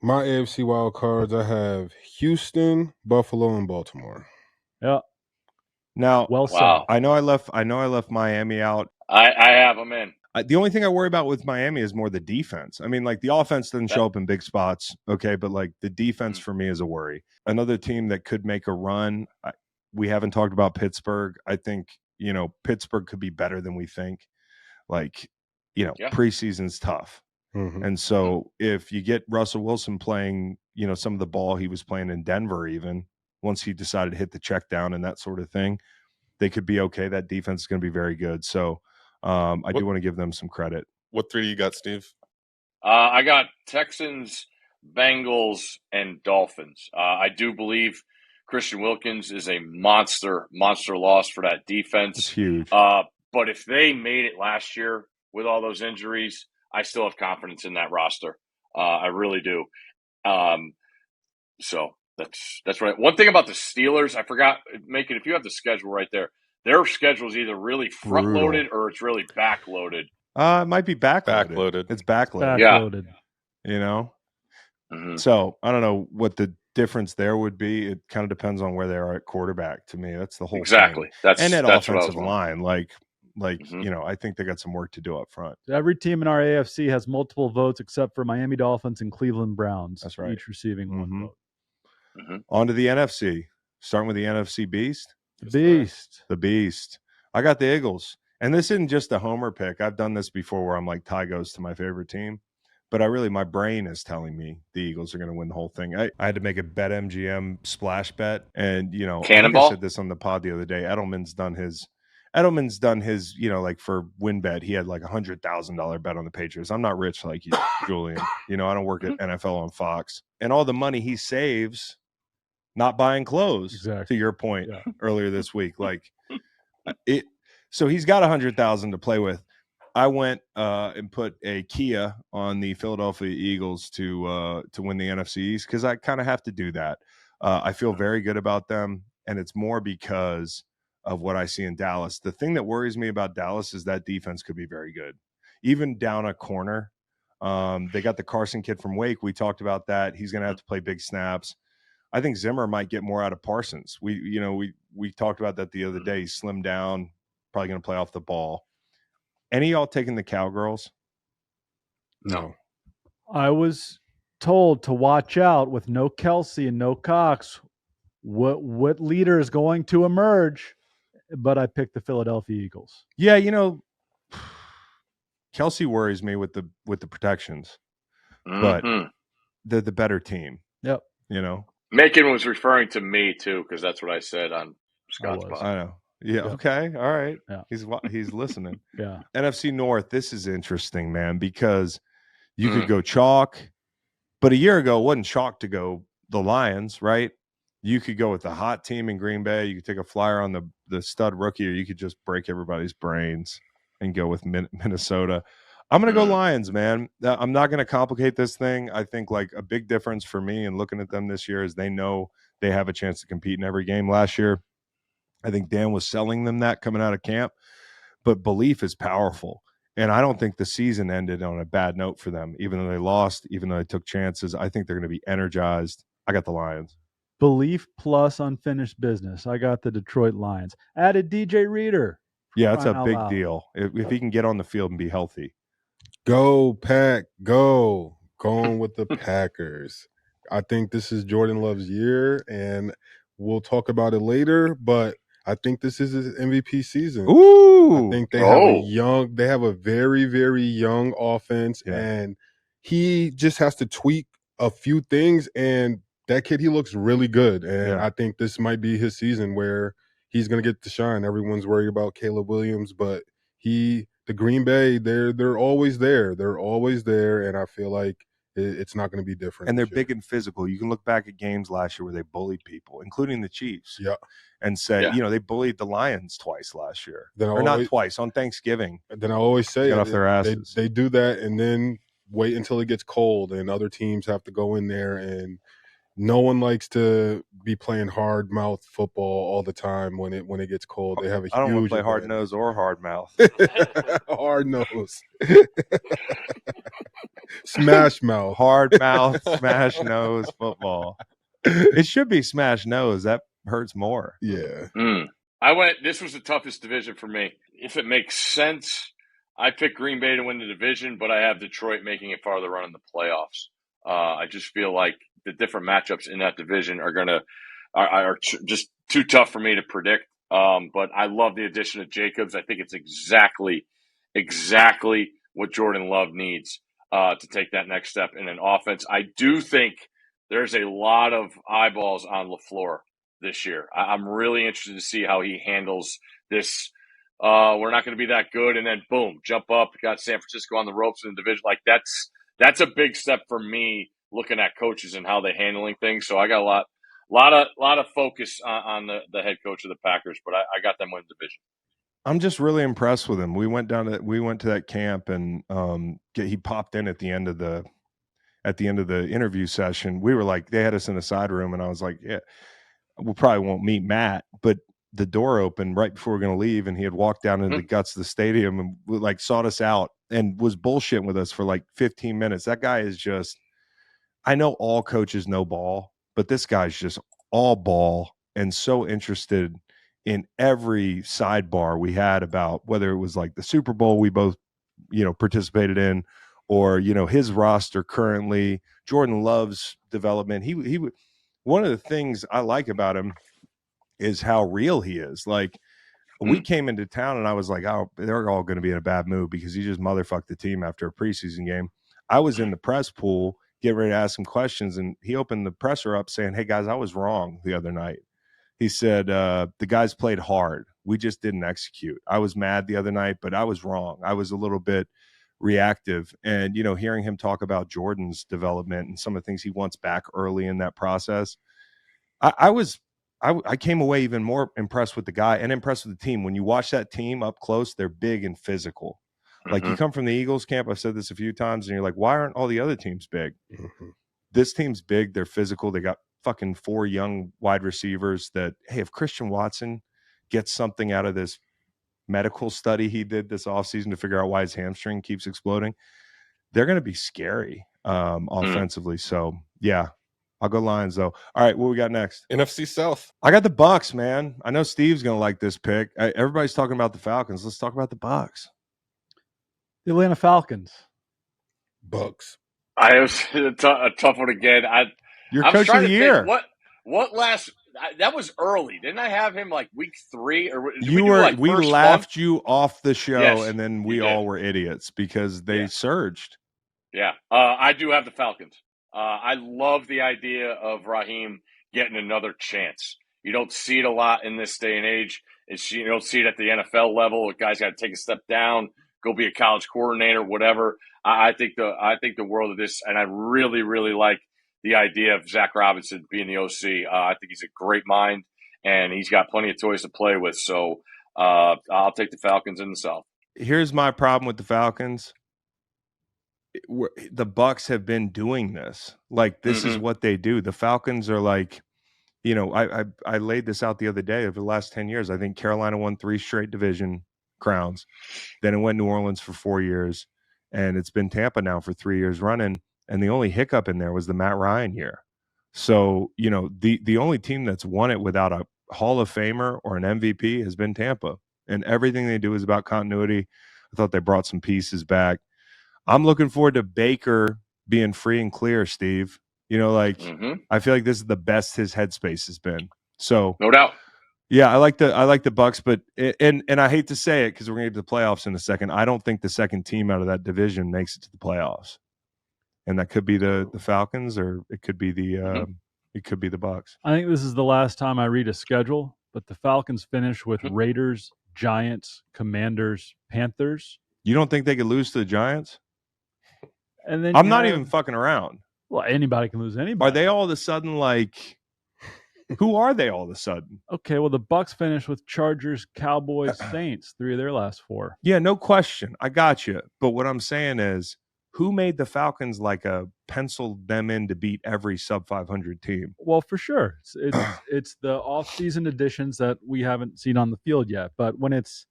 My AFC wild cards, I have Houston, Buffalo, and Baltimore. Yeah. Now, said. I know I left Miami out. I have them in. The only thing I worry about with Miami is more the defense. I mean, like, the offense doesn't show up in big spots, okay, but, like, the defense for me is a worry. Another team that could make a run, we haven't talked about Pittsburgh. I think, you know, Pittsburgh could be better than we think. Like, you know, preseason's tough. And so if you get Russell Wilson playing, you know, some of the ball he was playing in Denver, even once he decided to hit the check down and that sort of thing, they could be okay. That defense is going to be very good. So I do want to give them some credit. What 3 do you got, Steve? I got Texans, Bengals, and Dolphins. I do believe Christian Wilkins is a monster loss for that defense. It's huge. But if they made it last year with all those injuries, I still have confidence in that roster. I really do. So that's right. One thing about the Steelers, I forgot, Macon, if you have the schedule right there, their schedule is either really front-loaded or it's really back-loaded. It might be backloaded. It's backloaded. You know? So I don't know what the difference there would be. It kind of depends on where they are at quarterback. To me, that's the whole thing. And that offensive line, like you know, I think they got some work to do up front. Every team in our AFC has multiple votes except for Miami Dolphins and Cleveland Browns. That's right. Each receiving one vote. On to the NFC. Starting with the NFC Beast. The Beast. I got the Eagles. And this isn't just a homer pick. I've done this before where I'm like, tie goes to my favorite team. But my brain is telling me the Eagles are going to win the whole thing. I had to make a BetMGM splash bet. And, you know, I think I said this on the pod the other day. Edelman's done his Edelman's done his, like for WinBet, he had like $100,000 bet on the Patriots. I'm not rich like you, Julian. I don't work at NFL on Fox. And all the money he saves not buying clothes, Exactly. to your point earlier this week. Like it. So he's got 100,000 to play with. I went and put a Kia on the Philadelphia Eagles to win the NFC East because I kind of have to do that. I feel very good about them, and it's more because of what I see in Dallas. The thing that worries me about Dallas is that defense could be very good, even down a corner. They got the Carson kid from Wake. We talked about that. He's going to have to play big snaps. I think Zimmer might get more out of Parsons. We talked about that the other day. He slimmed down, probably going to play off the ball. Any of y'all taking the Cowgirls? No. I was told to watch out with no Kelsey and no Cox. What leader is going to emerge? But I picked the Philadelphia Eagles. Yeah, Kelsey worries me with the protections, but they're the better team. Yep. Macon was referring to me too because that's what I said on Scott's podcast. I know. Yeah. Yep. Okay. All right. Yeah. He's listening. Yeah. NFC North. This is interesting, man, because you could go chalk, but a year ago it wasn't chalk to go the Lions, right? You could go with the hot team in Green Bay. You could take a flyer on the stud rookie, or you could just break everybody's brains and go with Minnesota. I'm going to go Lions, man. I'm not going to complicate this thing. I think like a big difference for me in looking at them this year is they know they have a chance to compete in every game. Last year, I think Dan was selling them that coming out of camp, but belief is powerful. And I don't think the season ended on a bad note for them, even though they lost, even though they took chances. I think they're going to be energized. I got the Lions. Belief plus unfinished business. I got the Detroit Lions. Added DJ Reader. Yeah, that's a big deal. If he can get on the field and be healthy. Go, Pack, go. Going with the Packers. I think this is Jordan Love's year, and we'll talk about it later, but I think this is his MVP season. Ooh. I think they have a very, very young offense, and he just has to tweak a few things, and that kid, he looks really good. And I think this might be his season where he's going to get to shine. Everyone's worried about Caleb Williams, but the Green Bay, they're always there. They're always there, and I feel like it's not going to be different. And they're big and physical. You can look back at games last year where they bullied people, including the Chiefs. Yeah. And say, they bullied the Lions twice last year. Not twice, on Thanksgiving. Then I always say get off their asses. They do that and then wait until it gets cold and other teams have to go in there, and no one likes to be playing hard mouth football all the time when it gets cold. They have a huge I don't want to play hard nose or hard mouth. Hard nose. Smash mouth. Hard mouth, smash nose football. It should be smash nose. That hurts more. Yeah. This was the toughest division for me. If it makes sense, I picked Green Bay to win the division, but I have Detroit making it farther run in the playoffs. I just feel like the different matchups in that division are just too tough for me to predict. But I love the addition of Jacobs. I think it's exactly what Jordan Love needs to take that next step in an offense. I do think there's a lot of eyeballs on LaFleur this year. I'm really interested to see how he handles this. We're not going to be that good, and then boom, jump up. Got San Francisco on the ropes in the division. Like that's a big step for me looking at coaches and how they're handling things. So I got a lot of focus on the head coach of the Packers, but I got them winning the division. I'm just really impressed with him. We went to that camp, and he popped in at the end of the interview session. We were like, they had us in a side room, and I was like, yeah, we probably won't meet Matt, but the door opened right before we were going to leave, and he had walked down into the guts of the stadium and like sought us out and was bullshitting with us for like 15 minutes. That guy is just, I know all coaches know ball, but this guy's just all ball and so interested in every sidebar we had about whether it was like the Super Bowl we both, participated in, or, his roster currently, Jordan Love's development. He one of the things I like about him is how real he is. Like, we came into town and I was like, oh, they're all going to be in a bad mood because he just motherfucked the team after a preseason game. I was in the press pool getting ready to ask him questions, and he opened the presser up saying, hey guys, I was wrong the other night. He said, the guys played hard. We just didn't execute. I was mad the other night, but I was wrong. I was a little bit reactive. And, hearing him talk about Jordan's development and some of the things he wants back early in that process, I came away even more impressed with the guy and impressed with the team. When you watch that team up close, they're big and physical. Like, you come from the Eagles camp, I've said this a few times, and you're like, why aren't all the other teams big? This team's big. They're physical. They got fucking 4 young wide receivers that, hey, if Christian Watson gets something out of this medical study he did this offseason to figure out why his hamstring keeps exploding, they're going to be scary offensively. So, yeah, I'll go Lions, though. All right, what we got next? NFC South. I got the Bucks, man. I know Steve's going to like this pick. Everybody's talking about the Falcons. Let's talk about the Bucks. The Atlanta Falcons. Bucks. I was a tough one again. Your I was coach of trying the to year. think, what last that was early. Didn't I have him like week 3 or did We first laughed month? you off the show, Yes, and then we you all did. were idiots because they surged. Yeah, I do have the Falcons. I love the idea of Raheem getting another chance. You don't see it a lot in this day and age. You don't see it at the NFL level. A guy's got to take a step down, go be a college coordinator, whatever. I think the world of this, and I really, really like the idea of Zach Robinson being the OC. I think he's a great mind, and he's got plenty of toys to play with. So I'll take the Falcons in the South. Here's my problem with the Falcons. The Bucks have been doing this. Like, this is what they do. The Falcons are like, I laid this out the other day. Over the last 10 years, I think Carolina won 3 straight division crowns. Then it went New Orleans for 4 years, and it's been Tampa now for 3 years running. And the only hiccup in there was the Matt Ryan year. So, the only team that's won it without a Hall of Famer or an MVP has been Tampa. And everything they do is about continuity. I thought they brought some pieces back. I'm looking forward to Baker being free and clear, Steve. I feel like this is the best his headspace has been. So, no doubt. Yeah, I like the Bucks, but and I hate to say it because we're going to get to the playoffs in a second. I don't think the second team out of that division makes it to the playoffs, and that could be the Falcons, or it could be the Bucks. I think this is the last time I read a schedule, but the Falcons finish with Raiders, Giants, Commanders, Panthers. You don't think they could lose to the Giants? And then I'm not even fucking around. Well, anybody can lose anybody. Are they all of a sudden like? Who are they all of a sudden? Okay, well, the Bucks finish with Chargers, Cowboys, Saints, 3 of their last 4. Yeah, no question. I got you. But what I'm saying is, who made the Falcons like penciled them in to beat every sub 500 team? Well, for sure. It's the off-season additions that we haven't seen on the field yet. But when it's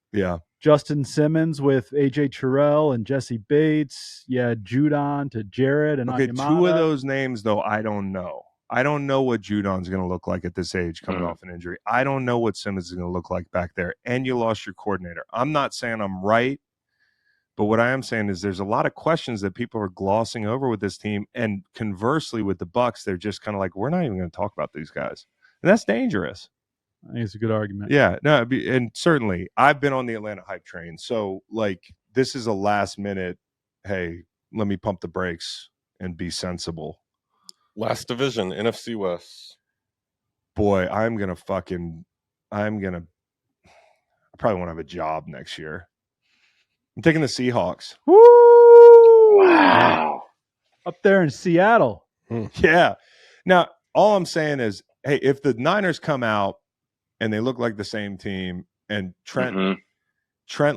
Justin Simmons with A.J. Terrell and Jesse Bates, Judon to Jared and okay, Onyemata. 2 of those names, though, I don't know. I don't know what Judon's going to look like at this age coming off an injury. I don't know what Simmons is going to look like back there. And you lost your coordinator. I'm not saying I'm right, but what I am saying is there's a lot of questions that people are glossing over with this team. And conversely, with the Bucks, they're just kind of like, we're not even going to talk about these guys. And that's dangerous. I think it's a good argument. Yeah, no, and certainly I've been on the Atlanta hype train. So, this is a last minute, hey, let me pump the brakes and be sensible. Last division, NFC West. Boy, I probably won't have a job next year. I'm taking the Seahawks. Woo! Wow. Up there in Seattle. Yeah. Now, all I'm saying is, hey, if the Niners come out and they look like the same team and Trent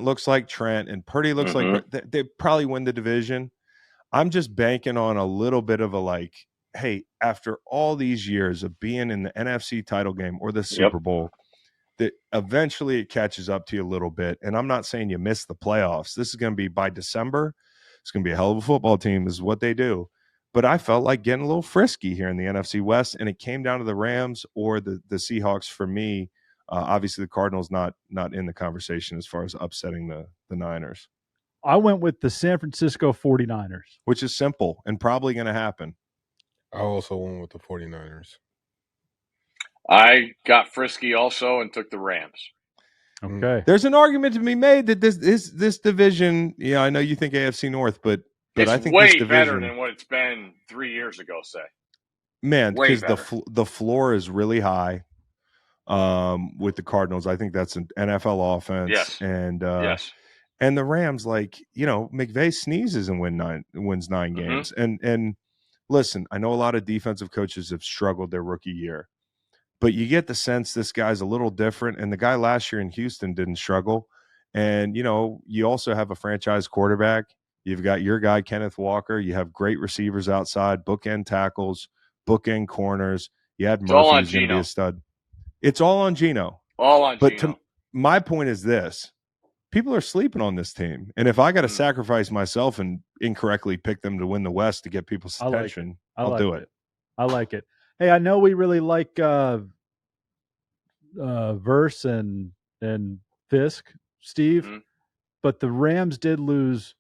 looks like Trent and Purdy looks like they probably win the division. I'm just banking on a little bit of a hey, after all these years of being in the NFC title game or the Super Bowl, that eventually it catches up to you a little bit. And I'm not saying you miss the playoffs. This is going to be by December. It's going to be a hell of a football team. This is what they do. But I felt like getting a little frisky here in the NFC West, and it came down to the Rams or the Seahawks for me. Obviously, the Cardinals not in the conversation as far as upsetting the Niners. I went with the San Francisco 49ers. Which is simple and probably going to happen. I also went with the 49ers. I got frisky also and took the Rams. Okay. There's an argument to be made that this division, I know you think AFC North, but it's I think way this division, better than what it's been 3 years ago, say. Man, Way because the floor is really high. with the Cardinals. I think that's an NFL offense. Yes. And Yes. and the Rams, like, McVay sneezes and wins 9 games. And listen, I know a lot of defensive coaches have struggled their rookie year, but you get the sense this guy's a little different. And the guy last year in Houston didn't struggle. And, you also have a franchise quarterback. You've got your guy, Kenneth Walker. You have great receivers outside, bookend tackles, bookend corners. You had Murphy, who's going to be a stud. It's all on Geno. All on But Geno. my point is this. People are sleeping on this team. And if I got to sacrifice myself and incorrectly pick them to win the West to get people's attention, I'll do it. I like it. Hey, I know we really like Verse and Fisk, Steve, but the Rams did lose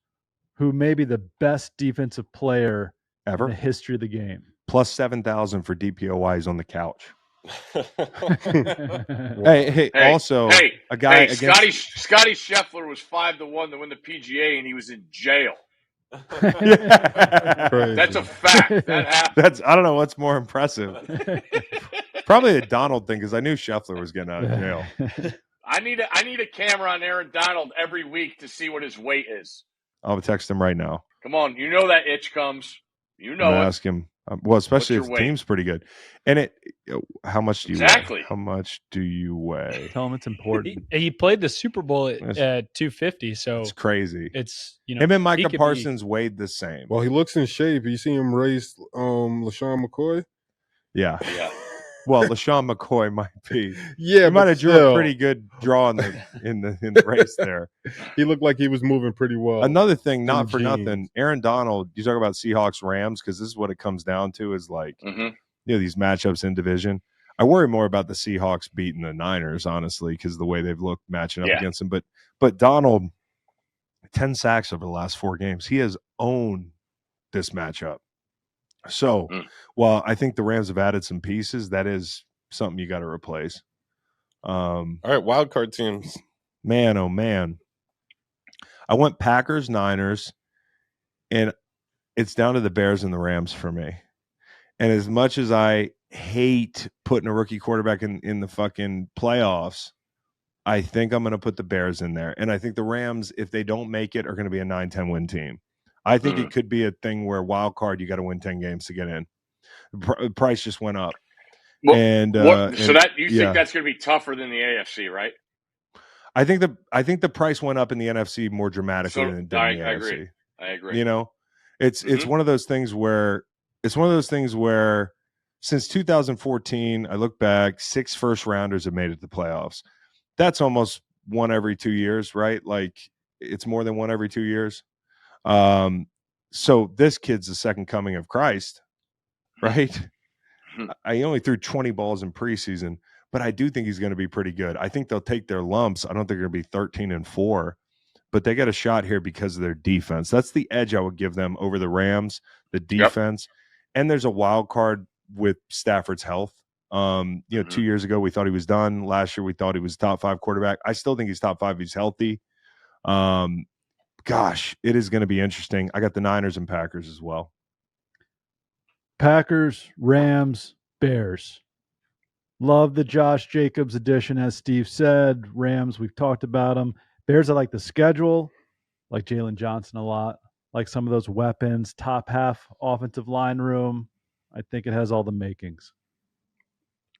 who may be the best defensive player ever in the history of the game. Plus 7,000 for DPOYs on the couch. hey, also a guy against Scotty Scheffler was 5-1 to win the PGA, and he was in jail. That's a fact. That happened. I don't know what's more impressive. Probably a Donald thing, because I knew Scheffler was getting out of jail. I need a camera on Aaron Donald every week to see what his weight is. I'll text him right now. Come on, you know that itch comes. You know it. Ask him. Well, especially if the team's pretty good. And how much do you weigh? How much do you weigh? Tell him it's important. He played the Super Bowl at 250, so it's crazy. It's him and Micah Parsons weighed the same. Well, he looks in shape. You see him race LaShawn McCoy? Yeah. Well, LaShawn McCoy might be. Yeah, he might have drew a pretty good draw in the race there. He looked like he was moving pretty well. Another thing, not for nothing, Aaron Donald. You talk about Seahawks Rams, because this is what it comes down to is like these matchups in division. I worry more about the Seahawks beating the Niners, honestly, because of the way they've looked matching up against them. But Donald, 10 sacks over the last 4 games. He has owned this matchup. So, while I think the Rams have added some pieces, that is something you got to replace. All right, wild card teams. Man, oh man. I went Packers, Niners, and it's down to the Bears and the Rams for me. And as much as I hate putting a rookie quarterback in the fucking playoffs, I think I'm going to put the Bears in there. And I think the Rams, if they don't make it, are going to be a 9-10 win team. I think it could be a thing where wild card, you got to win 10 games to get in. The price just went up. Well, so you think that's going to be tougher than the AFC, right? I think the price went up in the NFC more dramatically than the AFC. I agree. It's one of those things where since 2014, I look back, 6 first rounders have made it to the playoffs. That's almost one every 2 years, right? Like it's more than one every 2 years. So this kid's the second coming of Christ, right? I only threw 20 balls in preseason, but I do think he's going to be pretty good. I think they'll take their lumps. I don't think they're going to be 13-4, but they got a shot here because of their defense. That's the edge I would give them over the Rams, the defense. And there's a wild card with Stafford's health. 2 years ago, we thought he was done. Last year, we thought he was top 5 quarterback. I still think he's top 5. He's healthy. Gosh, it is going to be interesting. I got the Niners and Packers as well. Packers, Rams, Bears. Love the Josh Jacobs addition, as Steve said. Rams, we've talked about them. Bears, I like the schedule. Like Jalen Johnson a lot. Like some of those weapons. Top half offensive line room. I think it has all the makings.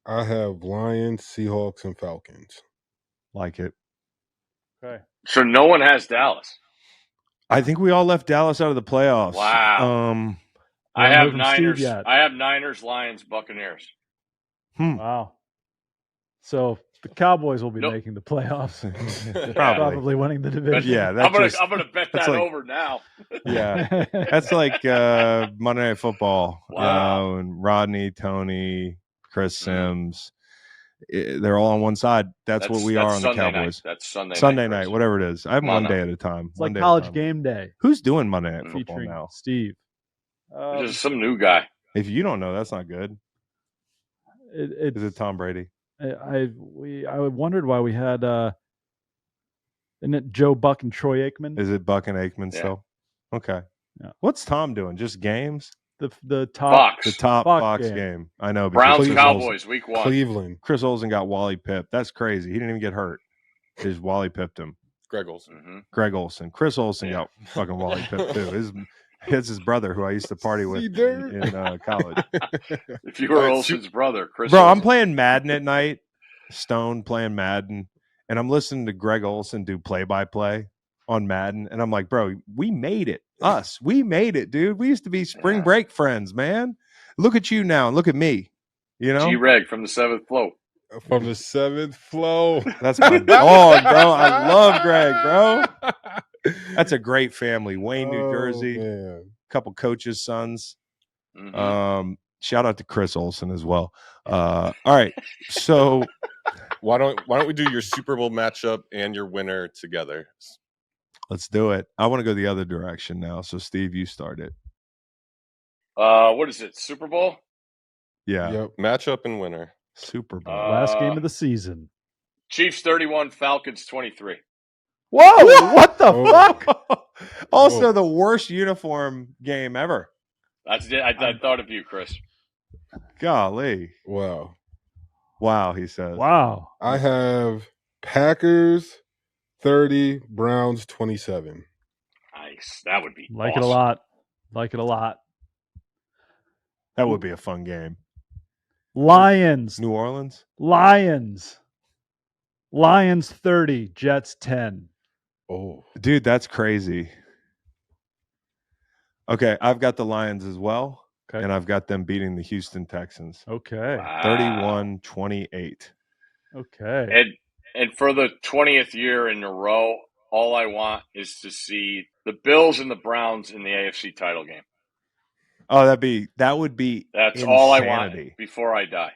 I have Lions, Seahawks, and Falcons. Like it. Okay. So no one has Dallas. I think we all left Dallas out of the playoffs. Wow. I have Niners. I have Niners, Lions, Buccaneers. Wow. So the Cowboys will be making the playoffs. Probably winning the division. Yeah, I'm gonna bet that over now. Yeah, that's like Monday Night Football. Wow. And Rodney, Tony, Chris Sims. They're all on one side. That's what we are on the Cowboys. That's Sunday night, whatever it is. I have one day at a time. It's like college game day. Who's doing Monday Night Football now? Steve. Just some new guy. If you don't know, that's not good. Is it Tom Brady? I wondered why we had isn't it Joe Buck and Troy Aikman? Is it Buck and Aikman still? Okay. Yeah. What's Tom doing? Just games? The top Fox. The top Fox Fox game. game. I know. because Browns Chris Cowboys week 1. Cleveland. Chris Olsen got Wally pipped. That's crazy. He didn't even get hurt. His Wally pipped him. Greg Olson. Mm-hmm. Greg Olsen. Chris Olsen Yeah. got fucking Wally pipped too. It's his brother who I used to party with in college. If you were All right, Olsen's brother, Chris Bro, I'm Olsen. playing Madden at night. Stone playing Madden. And I'm listening to Greg Olsen do play-by-play on Madden. And I'm like, bro, we made it. We made it, dude. We used to be spring break friends, man. Look at you now and look at me. You know? G-Reg from the 7th float. From the 7th flow. That's my dog, bro. I love Greg, bro. That's a great family. Wayne, New Jersey. Man. Couple coaches' sons. Mm-hmm. Shout out to Chris Olsen as well. All right. So Why don't we do your Super Bowl matchup and your winner together? let's do it. I want to go the other direction now. So Steve, you start it. What is it? Super Bowl? Yeah. Yep. Matchup and winner. Super Bowl. Last game of the season. Chiefs 31, Falcons 23. Whoa! What the Oh. fuck? Also, the worst uniform game ever. I thought of you, Chris. Golly. Wow. He says. Wow. I have Packers 30, Browns 27. Nice. That would be Like awesome. it a lot. Like it a lot. That would be a fun game. Lions. New Orleans? Lions 30, Jets 10. Oh. Dude, that's crazy. Okay, I've got the Lions as well. Okay. And I've got them beating the Houston Texans. Okay. Wow. 31-28. Okay. And for the 20th year in a row, all I want is to see the Bills and the Browns in the AFC title game. Oh, that would be That's insanity. all I want before I die.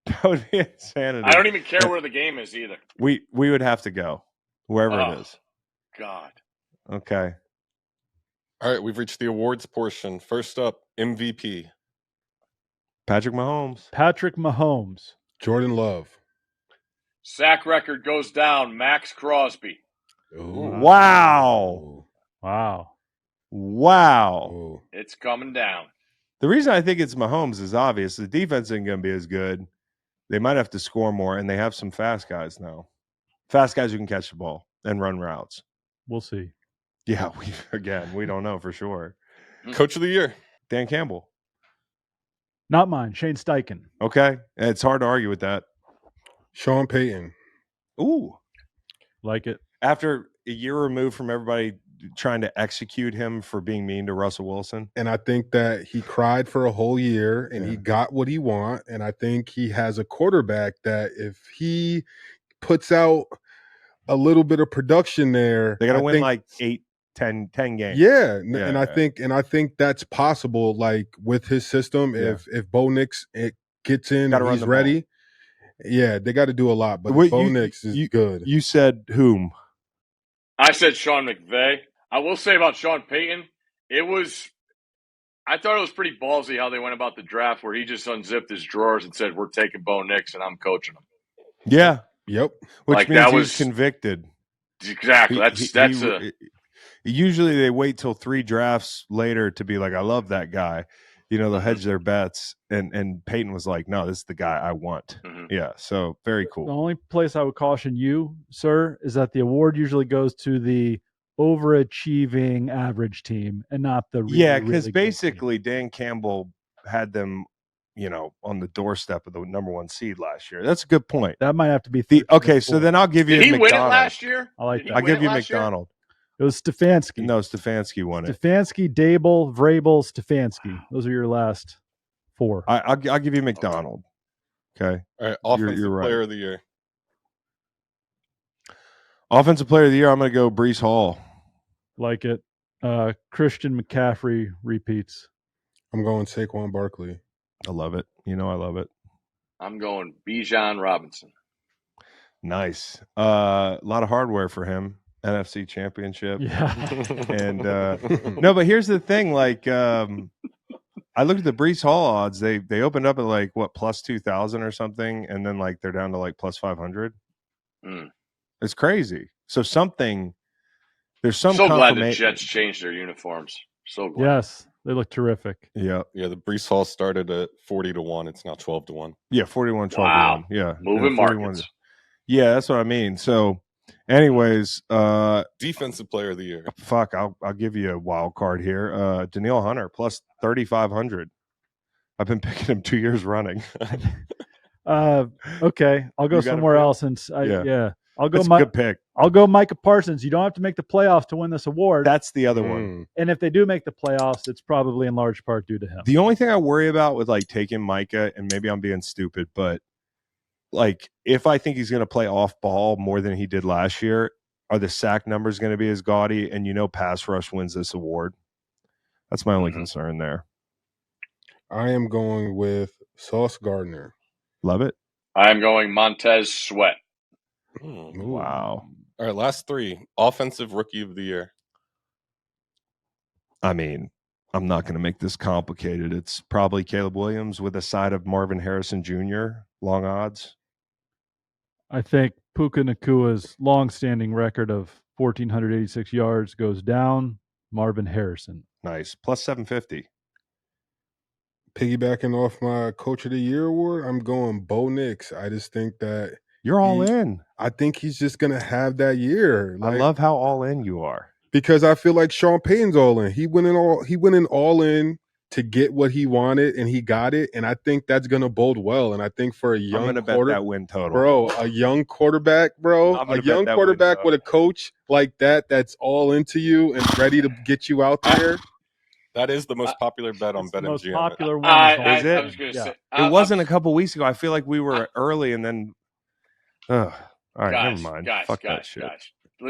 That would be insanity. I don't even care where the game is either. We would have to go wherever it is. God. Okay. All right, we've reached the awards portion. First up, MVP. Patrick Mahomes. Patrick Mahomes. Jordan Love. Sack record goes down. Max Crosby. Ooh. Wow. Wow. Wow. Ooh. It's coming down. The reason I think it's Mahomes is obvious. The defense isn't going to be as good. They might have to score more, and they have some fast guys now. Fast guys who can catch the ball and run routes. We'll see. Yeah, we don't know for sure. Coach of the year. Dan Campbell. Not mine. Shane Steichen. Okay. It's hard to argue with that. Sean Payton. Ooh. Like it. After a year removed from everybody trying to execute him for being mean to Russell Wilson. And I think that he cried for a whole year and he got what he want. And I think he has a quarterback that if he puts out a little bit of production there, They got to win like 10 games. Yeah. And I think that's possible. Like with his system, if Bo Nix gets in, he's ready. Yeah, they got to do a lot. But Bo Nix is good. You said whom? I said Sean McVay. I will say about Sean Payton, I thought it was pretty ballsy how they went about the draft where he just unzipped his drawers and said, we're taking Bo Nix and I'm coaching him. Yeah. Yep. Which like means he's convicted. Exactly. Usually they wait till 3 drafts later to be like, I love that guy. You know, they'll hedge their bets. And Peyton was like, no, this is the guy I want. Mm-hmm. Yeah. So very cool. The only place I would caution you, sir, is that the award usually goes to the overachieving average team and not the really, because really basically Dan Campbell had them, on the doorstep of the number 1 seed last year. That's a good point. That might have to be so then I'll give you Did he McDonald. win it last year? I like that. I'll give you McDonald. It was Stefanski. No, Stefanski won it. Stefanski, Dable, Vrabel, Stefanski. Those are your last 4. I'll give you McDonald. Okay. All right, offensive You're right. player of the year. Offensive player of the year, I'm going to go Breece Hall. Like it. Christian McCaffrey repeats. I'm going Saquon Barkley. I love it. I love it. I'm going Bijan Robinson. Nice. A lot of hardware for him. NFC Championship. Yeah. And no, but here's the thing. Like, I looked at the Breece Hall odds. They opened up at like plus 2,000 or something, and then like they're down to like plus 500. It's crazy. So there's some. So glad the Jets changed their uniforms. So glad. Yes, They look terrific. Yeah. Yeah, the Brees Hall started at 40-1. It's now 12-1. Yeah, 41, 12 Wow. to 1. Yeah. Moving 41. markets. Yeah, that's what I mean. So, anyways, Defensive player of the year. fuck, I'll give you a wild card here. Danielle Hunter plus 3,500. I've been picking him 2 years running. Okay, I'll go You got a somewhere feel? else. Since I'll go. That's a good pick. I'll go Micah Parsons. You don't have to make the playoffs to win this award. That's the other one. And if they do make the playoffs, it's probably in large part due to him. The only thing I worry about with like taking Micah, and maybe I'm being stupid, but like if I think he's going to play off ball more than he did last year, are the sack numbers going to be as gaudy? And pass rush wins this award. That's my only concern there. I am going with Sauce Gardner. Love it. I'm going Montez Sweat. Wow. All right, last three. Offensive rookie of the year. I mean, I'm not going to make this complicated. It's probably Caleb Williams with a side of Marvin Harrison Jr. Long odds. I think Puka Nakua's long-standing record of 1,486 yards goes down. Marvin Harrison. Nice. Plus 750. Piggybacking off my Coach of the Year award, I'm going Bo Nix. I just think that you're all in. I think he's just going to have that year. I love how all in you are. Because I feel like Sean Payton's all in. He went in all in to get what he wanted, and he got it. And I think that's going to bode well. And I think for a young I'm going to bet that win total. Bro, a young quarterback, a young quarterback with a coach like that that's all into you and ready to get you out there. That is the most popular bet on BetMGM. Most popular one. Is it? I was going to say. It wasn't a couple weeks ago. I feel like we were early and then. All right, never mind. Fuck that shit.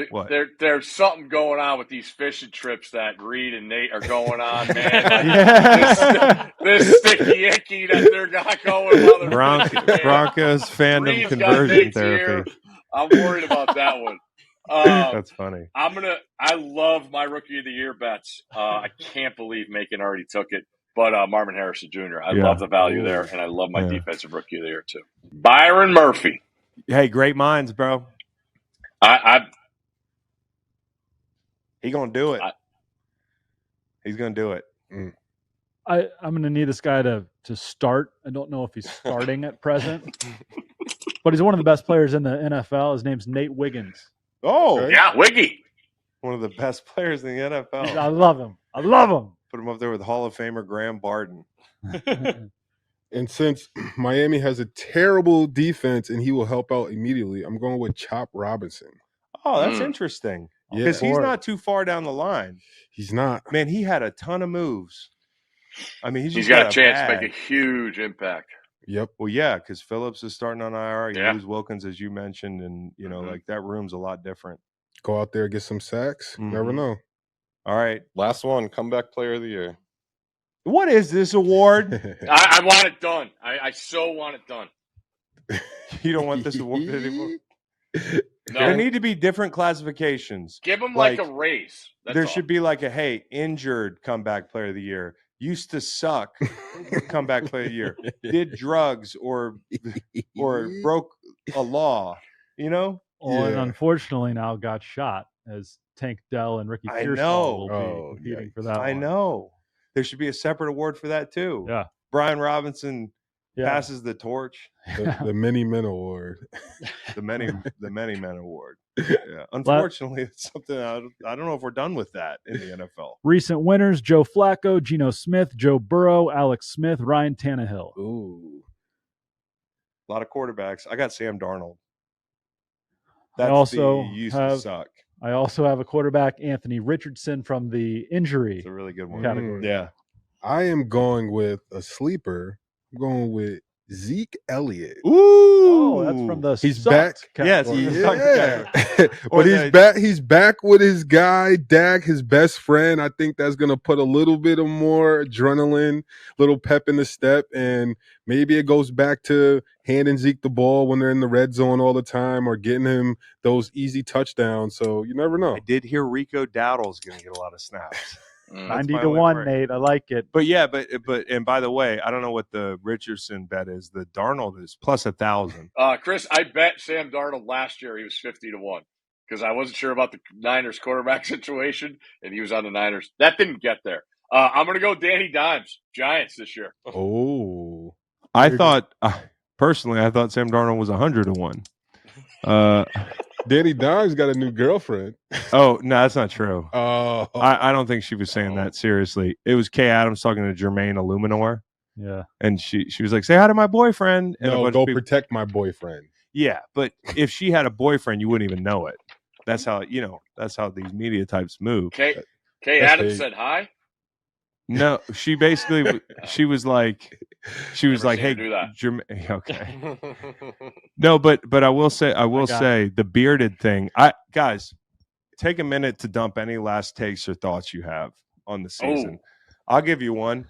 What? There's something going on with these fishing trips that Reed and Nate are going on, man. This sticky icky that they're not going while they're fishing, Broncos fandom Reed's conversion therapy. I'm worried about that one. That's funny. I love my rookie of the year bets. I can't believe Macon already took it, but Marvin Harrison Jr. I love the value there, and I love my defensive rookie of the year too. Byron Murphy. Hey, great minds, bro. He gonna do it. He's gonna do it. I'm gonna need this guy to start. I don't know if he's starting at present, but he's one of the best players in the NFL. His name's Nate Wiggins. Oh, yeah, Wiggy. One of the best players in the NFL. I love him. Put him up there with Hall of Famer Graham Barton. And since Miami has a terrible defense and he will help out immediately, I'm going with Chop Robinson. Oh, that's interesting. Because he's not too far down the line. He's not. Man, he had a ton of moves. I mean, he's got a chance to make a huge impact. Yep. Well, yeah, because Phillips is starting on IR. You Yeah. lose Wilkins, as you mentioned, and, like that room's a lot different. Go out there, get some sacks. Never know. All right. Last one, comeback player of the year. What is this award? I want it done. I so want it done. You don't want this award anymore? No. There need to be different classifications. Give him like a raise. There should be like a, injured comeback player of the year. Used to suck comeback player of the year. Did drugs or broke a law, And unfortunately now got shot as Tank Dell and Ricky Pearsall will be competing for that one. I know. There should be a separate award for that too. Yeah. Brian Robinson passes the torch. The Many Men Award. The Many Men Award. Yeah. Unfortunately, it's something I don't know if we're done with that in the NFL. Recent winners: Joe Flacco, Geno Smith, Joe Burrow, Alex Smith, Ryan Tannehill. Ooh. A lot of quarterbacks. I got Sam Darnold. Used to suck. I also have a quarterback, Anthony Richardson, from the injury. It's a really good one. Category. Yeah. I am going with a sleeper. I'm going with Zeke Elliott. Ooh, that's from the he's back. Category. Yes, but he's back with his guy Dak, his best friend. I think that's gonna put a little bit of more adrenaline, little pep in the step, and maybe it goes back to handing Zeke the ball when they're in the red zone all the time, or getting him those easy touchdowns. So you never know. I did hear Rico Dowdle's going to get a lot of snaps. 90-1, Nate. I like it. But yeah, but and by the way, I don't know what the Richardson bet is. The Darnold is plus 1,000. Chris, I bet Sam Darnold last year he was 50-1 because I wasn't sure about the Niners quarterback situation, and he was on the Niners. That didn't get there. I'm going to go Danny Dimes, Giants this year. Oh, I thought personally, I thought Sam Darnold was 100-1. Danny Dimes got a new girlfriend. Oh no, that's not true. Oh, I don't think she was saying that seriously. It was Kay Adams talking to Jermaine Illuminor, Yeah. and she was like, "Say hi to my boyfriend." And a no, bunch go of people, protect my boyfriend. yeah, but if she had a boyfriend, you wouldn't even know it. That's how that's how these media types move. Kay That's Adams hate. said hi. No, she basically she was like, Never seen her "Hey, do that. Jermaine." Okay, no, but I will say the bearded thing. Guys, take a minute to dump any last takes or thoughts you have on the season. I'll give you one.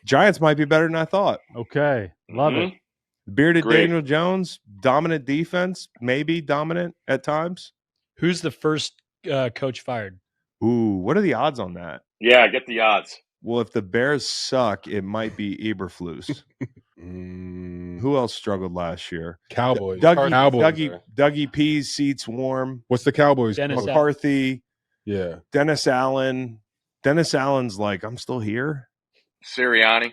Giants might be better than I thought. Okay. Love it. Bearded Great. Daniel Jones, dominant defense, maybe dominant at times. Who's the first coach fired? Ooh, what are the odds on that? Yeah, get the odds. Well, if the Bears suck, it might be Eberflus. Who else struggled last year? Cowboys. Dougie P's seats warm. What's the Cowboys? Dennis McCarthy. Yeah. Dennis Allen. Dennis Allen's like, I'm still here. Sirianni's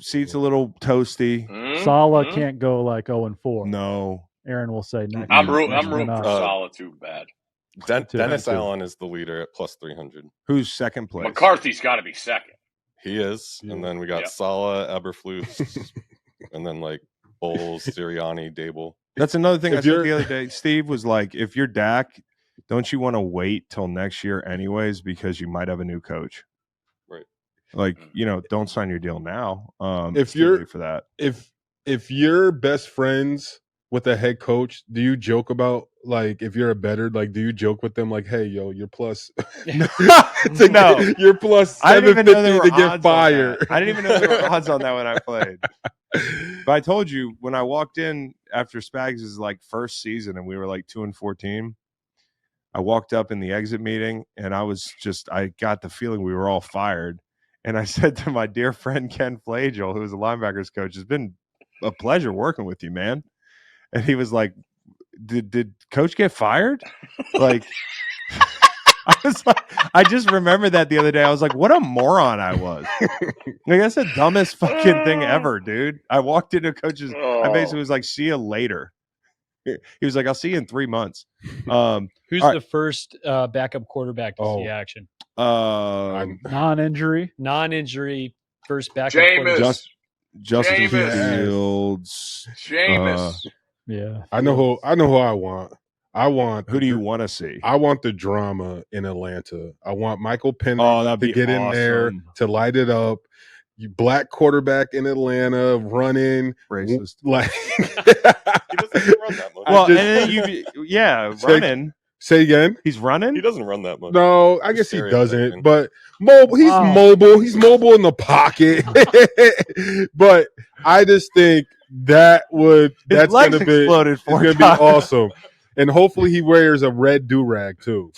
seat's a little toasty. Saleh can't go like 0-4. No. Aaron will say next. I'm rooting for Saleh too bad. Dennis Allen is the leader at plus 300. Who's second place? McCarthy's got to be second. He is. And then we got Saleh, Eberflus, and then like Bowles, Sirianni, Dable. That's another thing I said the other day. Steve was like, if you're Dak, don't you want to wait till next year anyways because you might have a new coach? Right. Like, don't sign your deal now. If you're for that. If you're best friends with a head coach, do you joke about like if you're a better, like do you joke with them like, hey, yo, you're plus no, you're plus 750 to get fired. I didn't even know there were odds on that when I played. But I told you when I walked in after Spags' like first season and we were like 2-14, I walked up in the exit meeting and I got the feeling we were all fired. And I said to my dear friend Ken Flagel, who was a linebackers coach, it's been a pleasure working with you, man. And he was like, did coach get fired? Like, I just remembered that the other day. I was like, what a moron I was. Like, that's the dumbest fucking thing ever, dude. I walked into coach's, I basically was like, see you later. He was like, I'll see you in 3 months. Who's the first backup quarterback to see action? Non-injury, first backup quarterback. Justin Fields. Jameis. Yeah. I know who I want. Who do you want to see? I want the drama in Atlanta. I want Michael Penix to get in there to light it up. You black quarterback in Atlanta running racist. Like He doesn't run that much. Well, running. Say again. He's running. He doesn't run that much. No, I guess he doesn't. But mobile. He's mobile. He's mobile in the pocket. But I just think that's going to be awesome. And hopefully he wears a red do-rag too.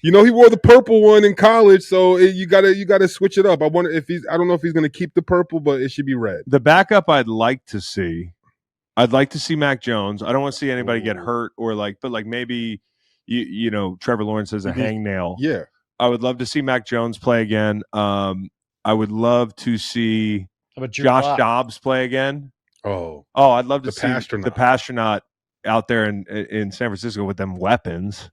He wore the purple one in college, so you gotta switch it up. I don't know if he's gonna keep the purple, but it should be red. The backup I'd like to see Mac Jones. I don't want to see anybody get hurt or but maybe Trevor Lawrence has a hangnail. Yeah. I would love to see Mac Jones play again. I would love to see Josh Dobbs play again. Oh, I'd love to see the Pastronaut out there in San Francisco with them weapons.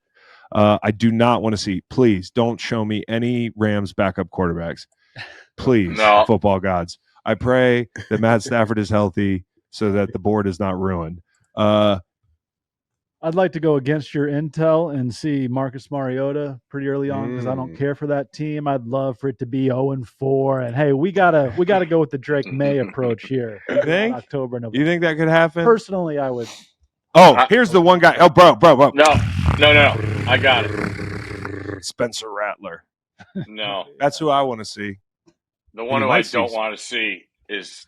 I do not want to see. Please don't show me any Rams backup quarterbacks. Please, football gods. I pray that Matt Stafford is healthy so that the board is not ruined. I'd like to go against your intel and see Marcus Mariota pretty early on because I don't care for that team. I'd love for it to be 0-4. And hey, we gotta go with the Drake May approach here. You think? October, November. You think that could happen? Personally, I would. Here's the one guy. Oh, bro. No. I got it. Spencer Rattler. No. That's who I want to see. The one who I don't want to see is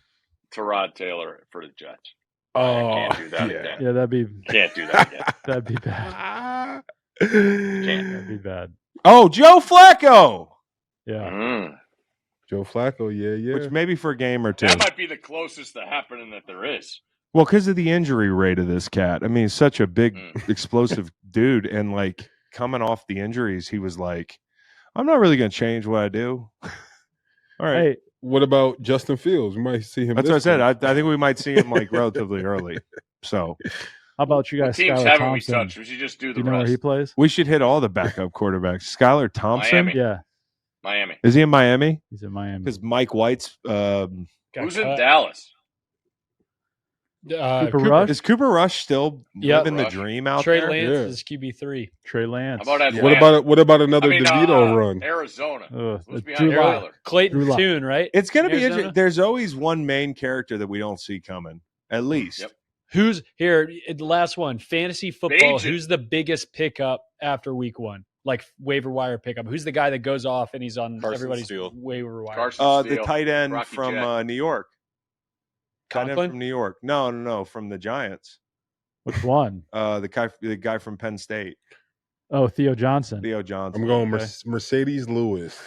Tyrod Taylor for the Jets. I can't do that again. Yeah, Can't do that again. That'd be bad. Can't. That'd be bad. Oh, Joe Flacco. Yeah. Joe Flacco, yeah. Which maybe for a game or two. That might be the closest to happening that there is. Well, because of the injury rate of this cat. I mean, he's such a big, explosive dude. And, like, coming off the injuries, he was like, I'm not really going to change what I do. All right. Hey, What about Justin Fields? We might see him. That's what I this said. week. I think we might see him, like, relatively early. So how about you What guys, teams Skylar haven't we Thompson? touched? We should just do Do the you know where rest. he plays? we should hit all the backup quarterbacks. Skylar Thompson? Miami. Yeah, Miami. Is he in Miami? he's in Miami. Because Mike White's Got Who's in cut. Dallas? Cooper Rush? Is Cooper Rush still Yep. living the Rush. dream out Trey there? Lance Yeah. is QB3. Trey Lance. How about Atlanta? What about another DeVito run? Arizona. Who's Drew behind Lock. Kyler? Clayton Drew Lock. Tune, right? It's going to be Arizona? interesting. There's always one main character that we don't see coming, at least. Yep. Who's here? The last one, fantasy football. Bajan. Who's the biggest pickup after week one? Like waiver wire pickup. Who's the guy that goes off and he's on Carson everybody's Steele. waiver wire? Carson The Steele, tight end Rocky from Jet. New York. Tight end Conklin? from New York. No, from the Giants. Which one? The guy from Penn State, Oh, Theo Johnson. Theo Johnson. I'm going Okay. Mercedes Lewis.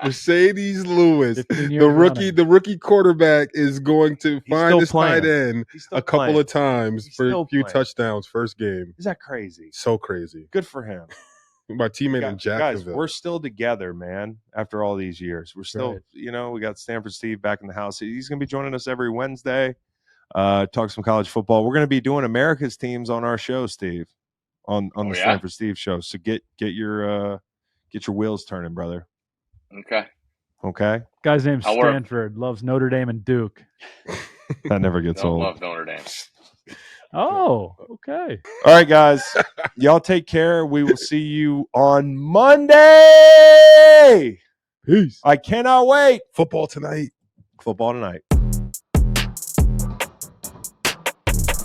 Mercedes Lewis. 15 The years rookie, running. the rookie quarterback is going to still find his playing. tight end He's still a couple playing. of times He's for still a few playing. touchdowns first game. Is that crazy? So crazy. Good for him. My teammate in Guys, Jacksonville. we're still together, man. After all these years, we're still, Right. we got Stanford Steve back in the house. He's going to be joining us every Wednesday. Talk some college football. We're going to be doing America's teams on our show, Steve, on the yeah? Stanford Steve show. So get your wheels turning, brother. Okay, Guy's name's I'll work. Stanford. Loves Notre Dame and Duke. that never gets Don't old. love Notre Dame. Oh, okay. All right, guys, y'all take care. We will see you on Monday. Peace. I cannot wait. Football tonight. Football tonight.